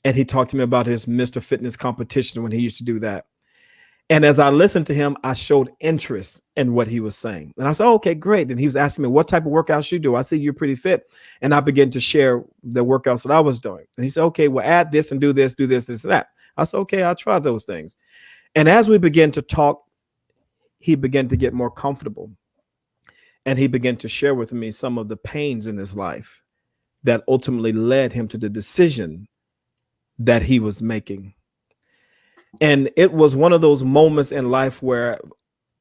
And he talked to me about his Mr. Fitness competition when he used to do that. And as I listened to him, I showed interest in what he was saying. And I said, oh, okay, great. And he was asking me, what type of workouts you do? I said, you're pretty fit. And I began to share the workouts that I was doing. And he said, okay, well, add this and do this, this, and that. I said, okay, I'll try those things. And as we began to talk, he began to get more comfortable. And he began to share with me some of the pains in his life that ultimately led him to the decision that he was making. And it was one of those moments in life where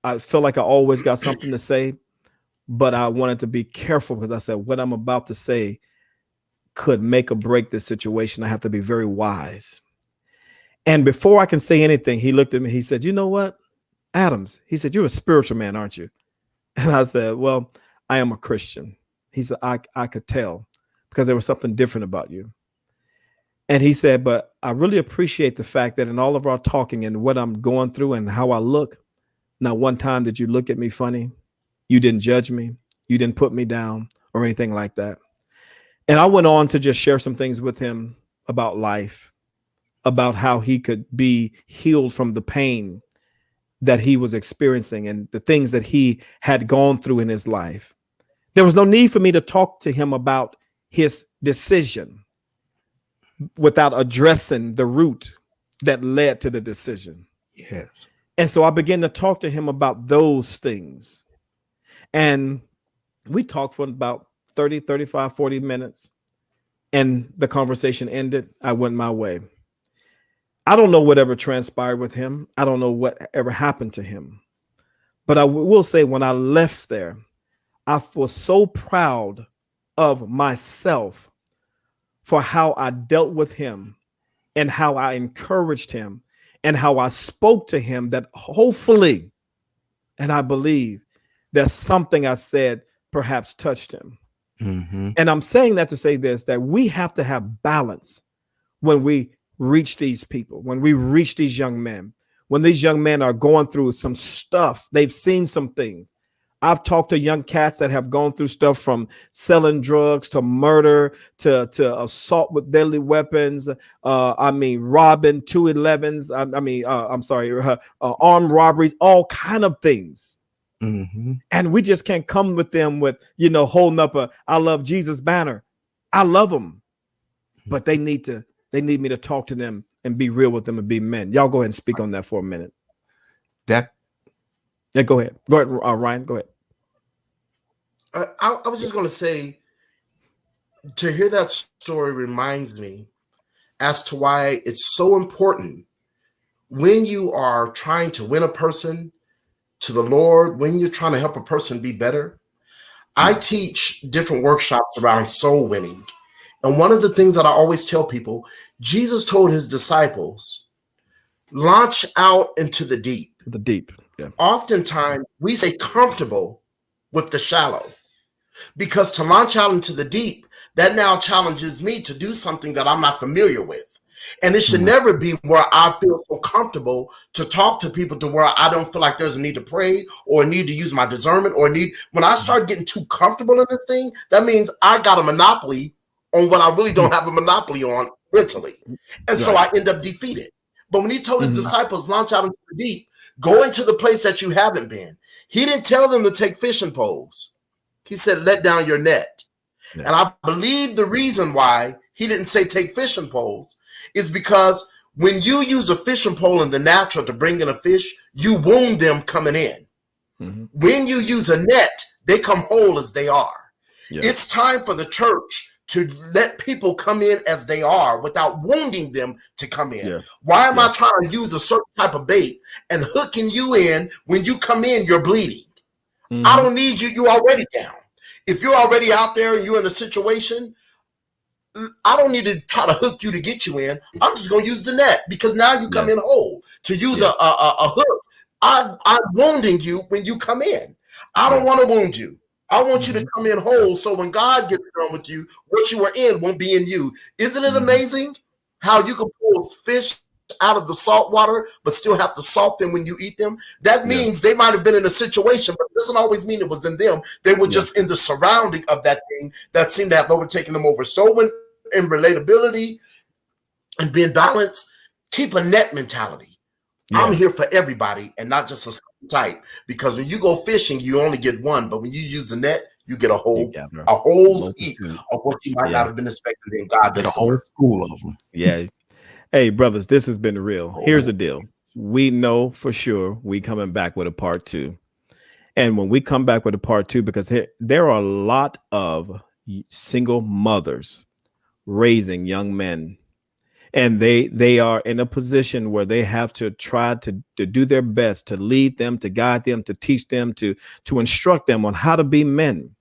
I felt like I always got something to say, but I wanted to be careful because I said, what I'm about to say could make or break this situation. I have to be very wise. And before I can say anything, he looked at me, he said, you know what, Adams, he said, you're a spiritual man, aren't you? And I said, well, I am a Christian. He said, I could tell because there was something different about you. And he said, but I really appreciate the fact that in all of our talking and what I'm going through and how I look, not one time did you look at me funny. You didn't judge me. You didn't put me down or anything like that. And I went on to just share some things with him about life, about how he could be healed from the pain that he was experiencing and the things that he had gone through in his life. There was no need for me to talk to him about his decision without addressing the root that led to the decision. Yes. And so I began to talk to him about those things. And we talked for about 30, 35, 40 minutes. And the conversation ended. I went my way. I don't know whatever transpired with him. I don't know what ever happened to him. But I will say when I left there, I was so proud of myself for how I dealt with him and how I encouraged him and how I spoke to him, that hopefully, and I believe that something I said perhaps touched him. Mm-hmm. And I'm saying that to say this, that we have to have balance when we reach these people, when we reach these young men, when these young men are going through some stuff, they've seen some things. I've talked to young cats that have gone through stuff from selling drugs to murder to assault with deadly weapons. Robbing 211s. Armed robberies, all kind of things. Mm-hmm. And we just can't come with them with, holding up a "I love Jesus" banner. I love them, but they need me to talk to them and be real with them and be men. Y'all go ahead and speak on that for a minute. Yeah, go ahead. Ryan, go ahead. I was just going to say, to hear that story reminds me as to why it's so important when you are trying to win a person to the Lord, when you're trying to help a person be better. I teach different workshops around soul winning. And one of the things that I always tell people, Jesus told his disciples, launch out into the deep. The deep. Yeah. Oftentimes we stay comfortable with the shallow, because to launch out into the deep, that now challenges me to do something that I'm not familiar with. And it should never be where I feel so comfortable to talk to people to where I don't feel like there's a need to pray or a need to use my discernment or when I start getting too comfortable in this thing, that means I got a monopoly on what I really don't have a monopoly on mentally. And so I end up defeated. But when he told his disciples, launch out into the deep, go into the place that you haven't been, he didn't tell them to take fishing poles. He said, let down your net. Yeah. And I believe the reason why he didn't say take fishing poles is because when you use a fishing pole in the natural to bring in a fish, you wound them coming in. Mm-hmm. When you use a net, they come whole as they are. Yeah. It's time for the church to let people come in as they are without wounding them to come in. Yeah. Why am I trying to use a certain type of bait and hooking you in when you come in, you're bleeding? Mm-hmm. I don't need you. You're already down. If you're already out there and you're in a situation, I don't need to try to hook you to get you in. I'm just going to use the net because now you come in whole. To use a hook, I'm wounding you when you come in. I don't want to wound you. I want you to come in whole, so when God gets done with you, what you were in won't be in you. Isn't it amazing how you can pull fish out of the salt water, but still have to salt them when you eat them? That means they might have been in a situation, but it doesn't always mean it was in them. They were just in the surrounding of that thing that seemed to have overtaken them over. So when in relatability and being balanced, keep a net mentality. Yeah. I'm here for everybody and not just a certain type, because when you go fishing, you only get one, but when you use the net, you get a whole heap of what you might not have been expecting. In God did a whole school of them. Yeah. Hey, brothers, this has been real. Here's the deal. We know for sure we coming back with a part 2. And when we come back with a part 2, because there are a lot of single mothers raising young men, and they are in a position where they have to try to do their best to lead them, to guide them, to teach them, to instruct them on how to be men.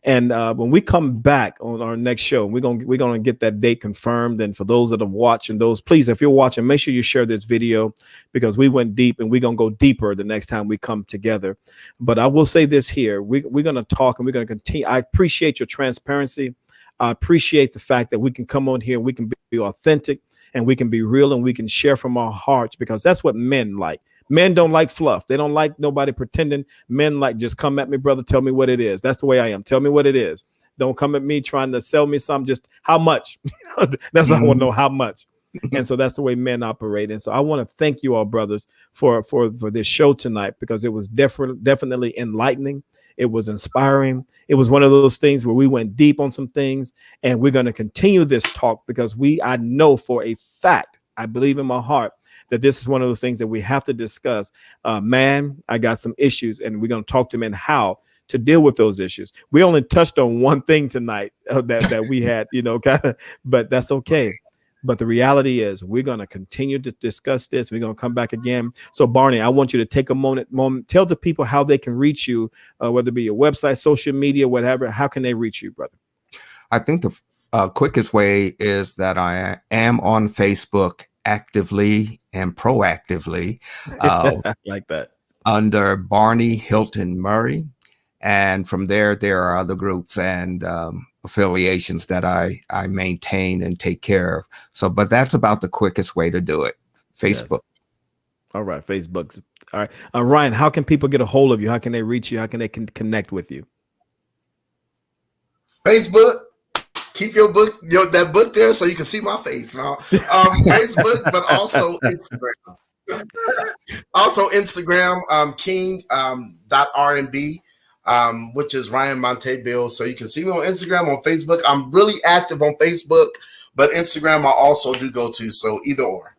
And when we come back on our next show, we're gonna get that date confirmed. And for those that are watching, please, if you're watching, make sure you share this video, because we went deep and we're gonna go deeper the next time we come together. But I will say this here: we're gonna talk and we're gonna continue. I appreciate your transparency. I appreciate the fact that we can come on here and we can be authentic and we can be real and we can share from our hearts, because that's what men like. Men don't like fluff. They don't like nobody pretending. Men like, just come at me, brother. Tell me what it is. That's the way I am. Tell me what it is. Don't come at me trying to sell me something. Just how much. That's what I want to know, how much. And so that's the way men operate. And so I want to thank you all, brothers, for this show tonight, because it was definitely enlightening. It was inspiring. It was one of those things where we went deep on some things, and we're going to continue this talk because I know for a fact, I believe in my heart, that this is one of those things that we have to discuss. Man, I got some issues, and we're going to talk to men how to deal with those issues. We only touched on one thing tonight that we had, but that's okay. But the reality is we're going to continue to discuss this. We're going to come back again. So Barney, I want you to take a moment, tell the people how they can reach you, whether it be your website, social media, whatever. How can they reach you, brother? I think the quickest way is that I am on Facebook actively and proactively Like that. under Barney Hilton Murray. And from there are other groups and affiliations that I maintain and take care of. So, but that's about the quickest way to do it. Facebook. Yes. All right. Facebook. All right. Ryan, how can people get a hold of you? How can they reach you? How can they connect with you? Facebook. Keep your book, that book there, so you can see my face now. Facebook, but also Instagram. Also Instagram, King .R&B, which is Ryan Monte Bill. So you can see me on Instagram, on Facebook. I'm really active on Facebook, but Instagram I also do go to. So either or.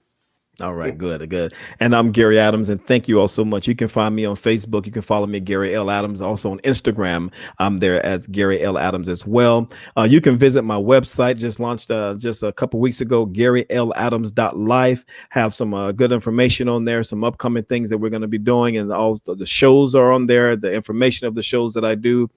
All right, good. And I'm Gary Adams, and thank you all so much. You can find me on Facebook. You can follow me, Gary L. Adams. Also on Instagram, I'm there as Gary L. Adams as well. You can visit my website, just launched just a couple weeks ago, GaryLAdams.life. Have some good information on there, some upcoming things that we're going to be doing, and all the shows are on there, the information of the shows that I do.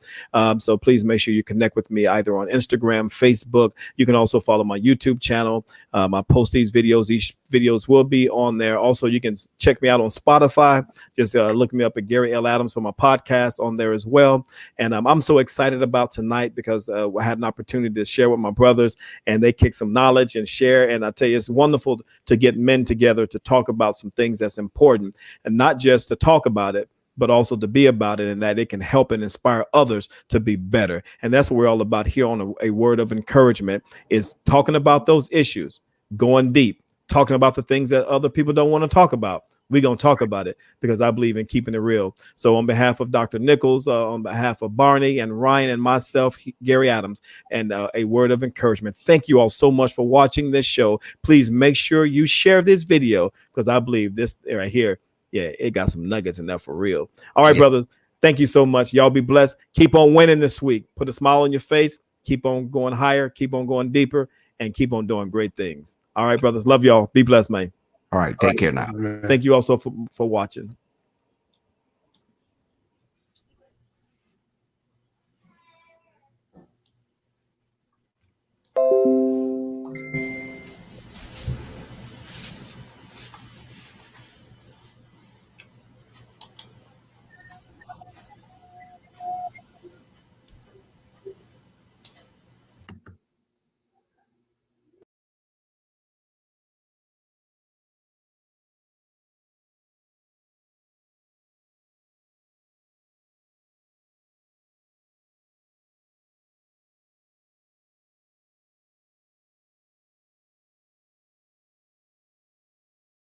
So please make sure you connect with me either on Instagram, Facebook. You can also follow my YouTube channel. I post these videos. These videos will be on there. Also, you can check me out on Spotify. Just look me up at Gary L. Adams for my podcast on there as well. And I'm so excited about tonight because I had an opportunity to share with my brothers, and they kick some knowledge and share. And I tell you, it's wonderful to get men together to talk about some things that's important, and not just to talk about it, but also to be about it, and that it can help and inspire others to be better. And that's what we're all about here on a word of encouragement, is talking about those issues, going deep, talking about the things that other people don't want to talk about. We're going to talk about it because I believe in keeping it real. So on behalf of Dr. Nichols, on behalf of Barney and Ryan and myself, Gary Adams, and a word of encouragement. Thank you all so much for watching this show. Please make sure you share this video because I believe this right here, yeah, it got some nuggets in there for real. All right, brothers. Thank you so much. Y'all be blessed. Keep on winning this week. Put a smile on your face. Keep on going higher. Keep on going deeper. And keep on doing great things. All right, brothers. Love y'all. Be blessed, man. All right. Take care now. Thank you also for watching.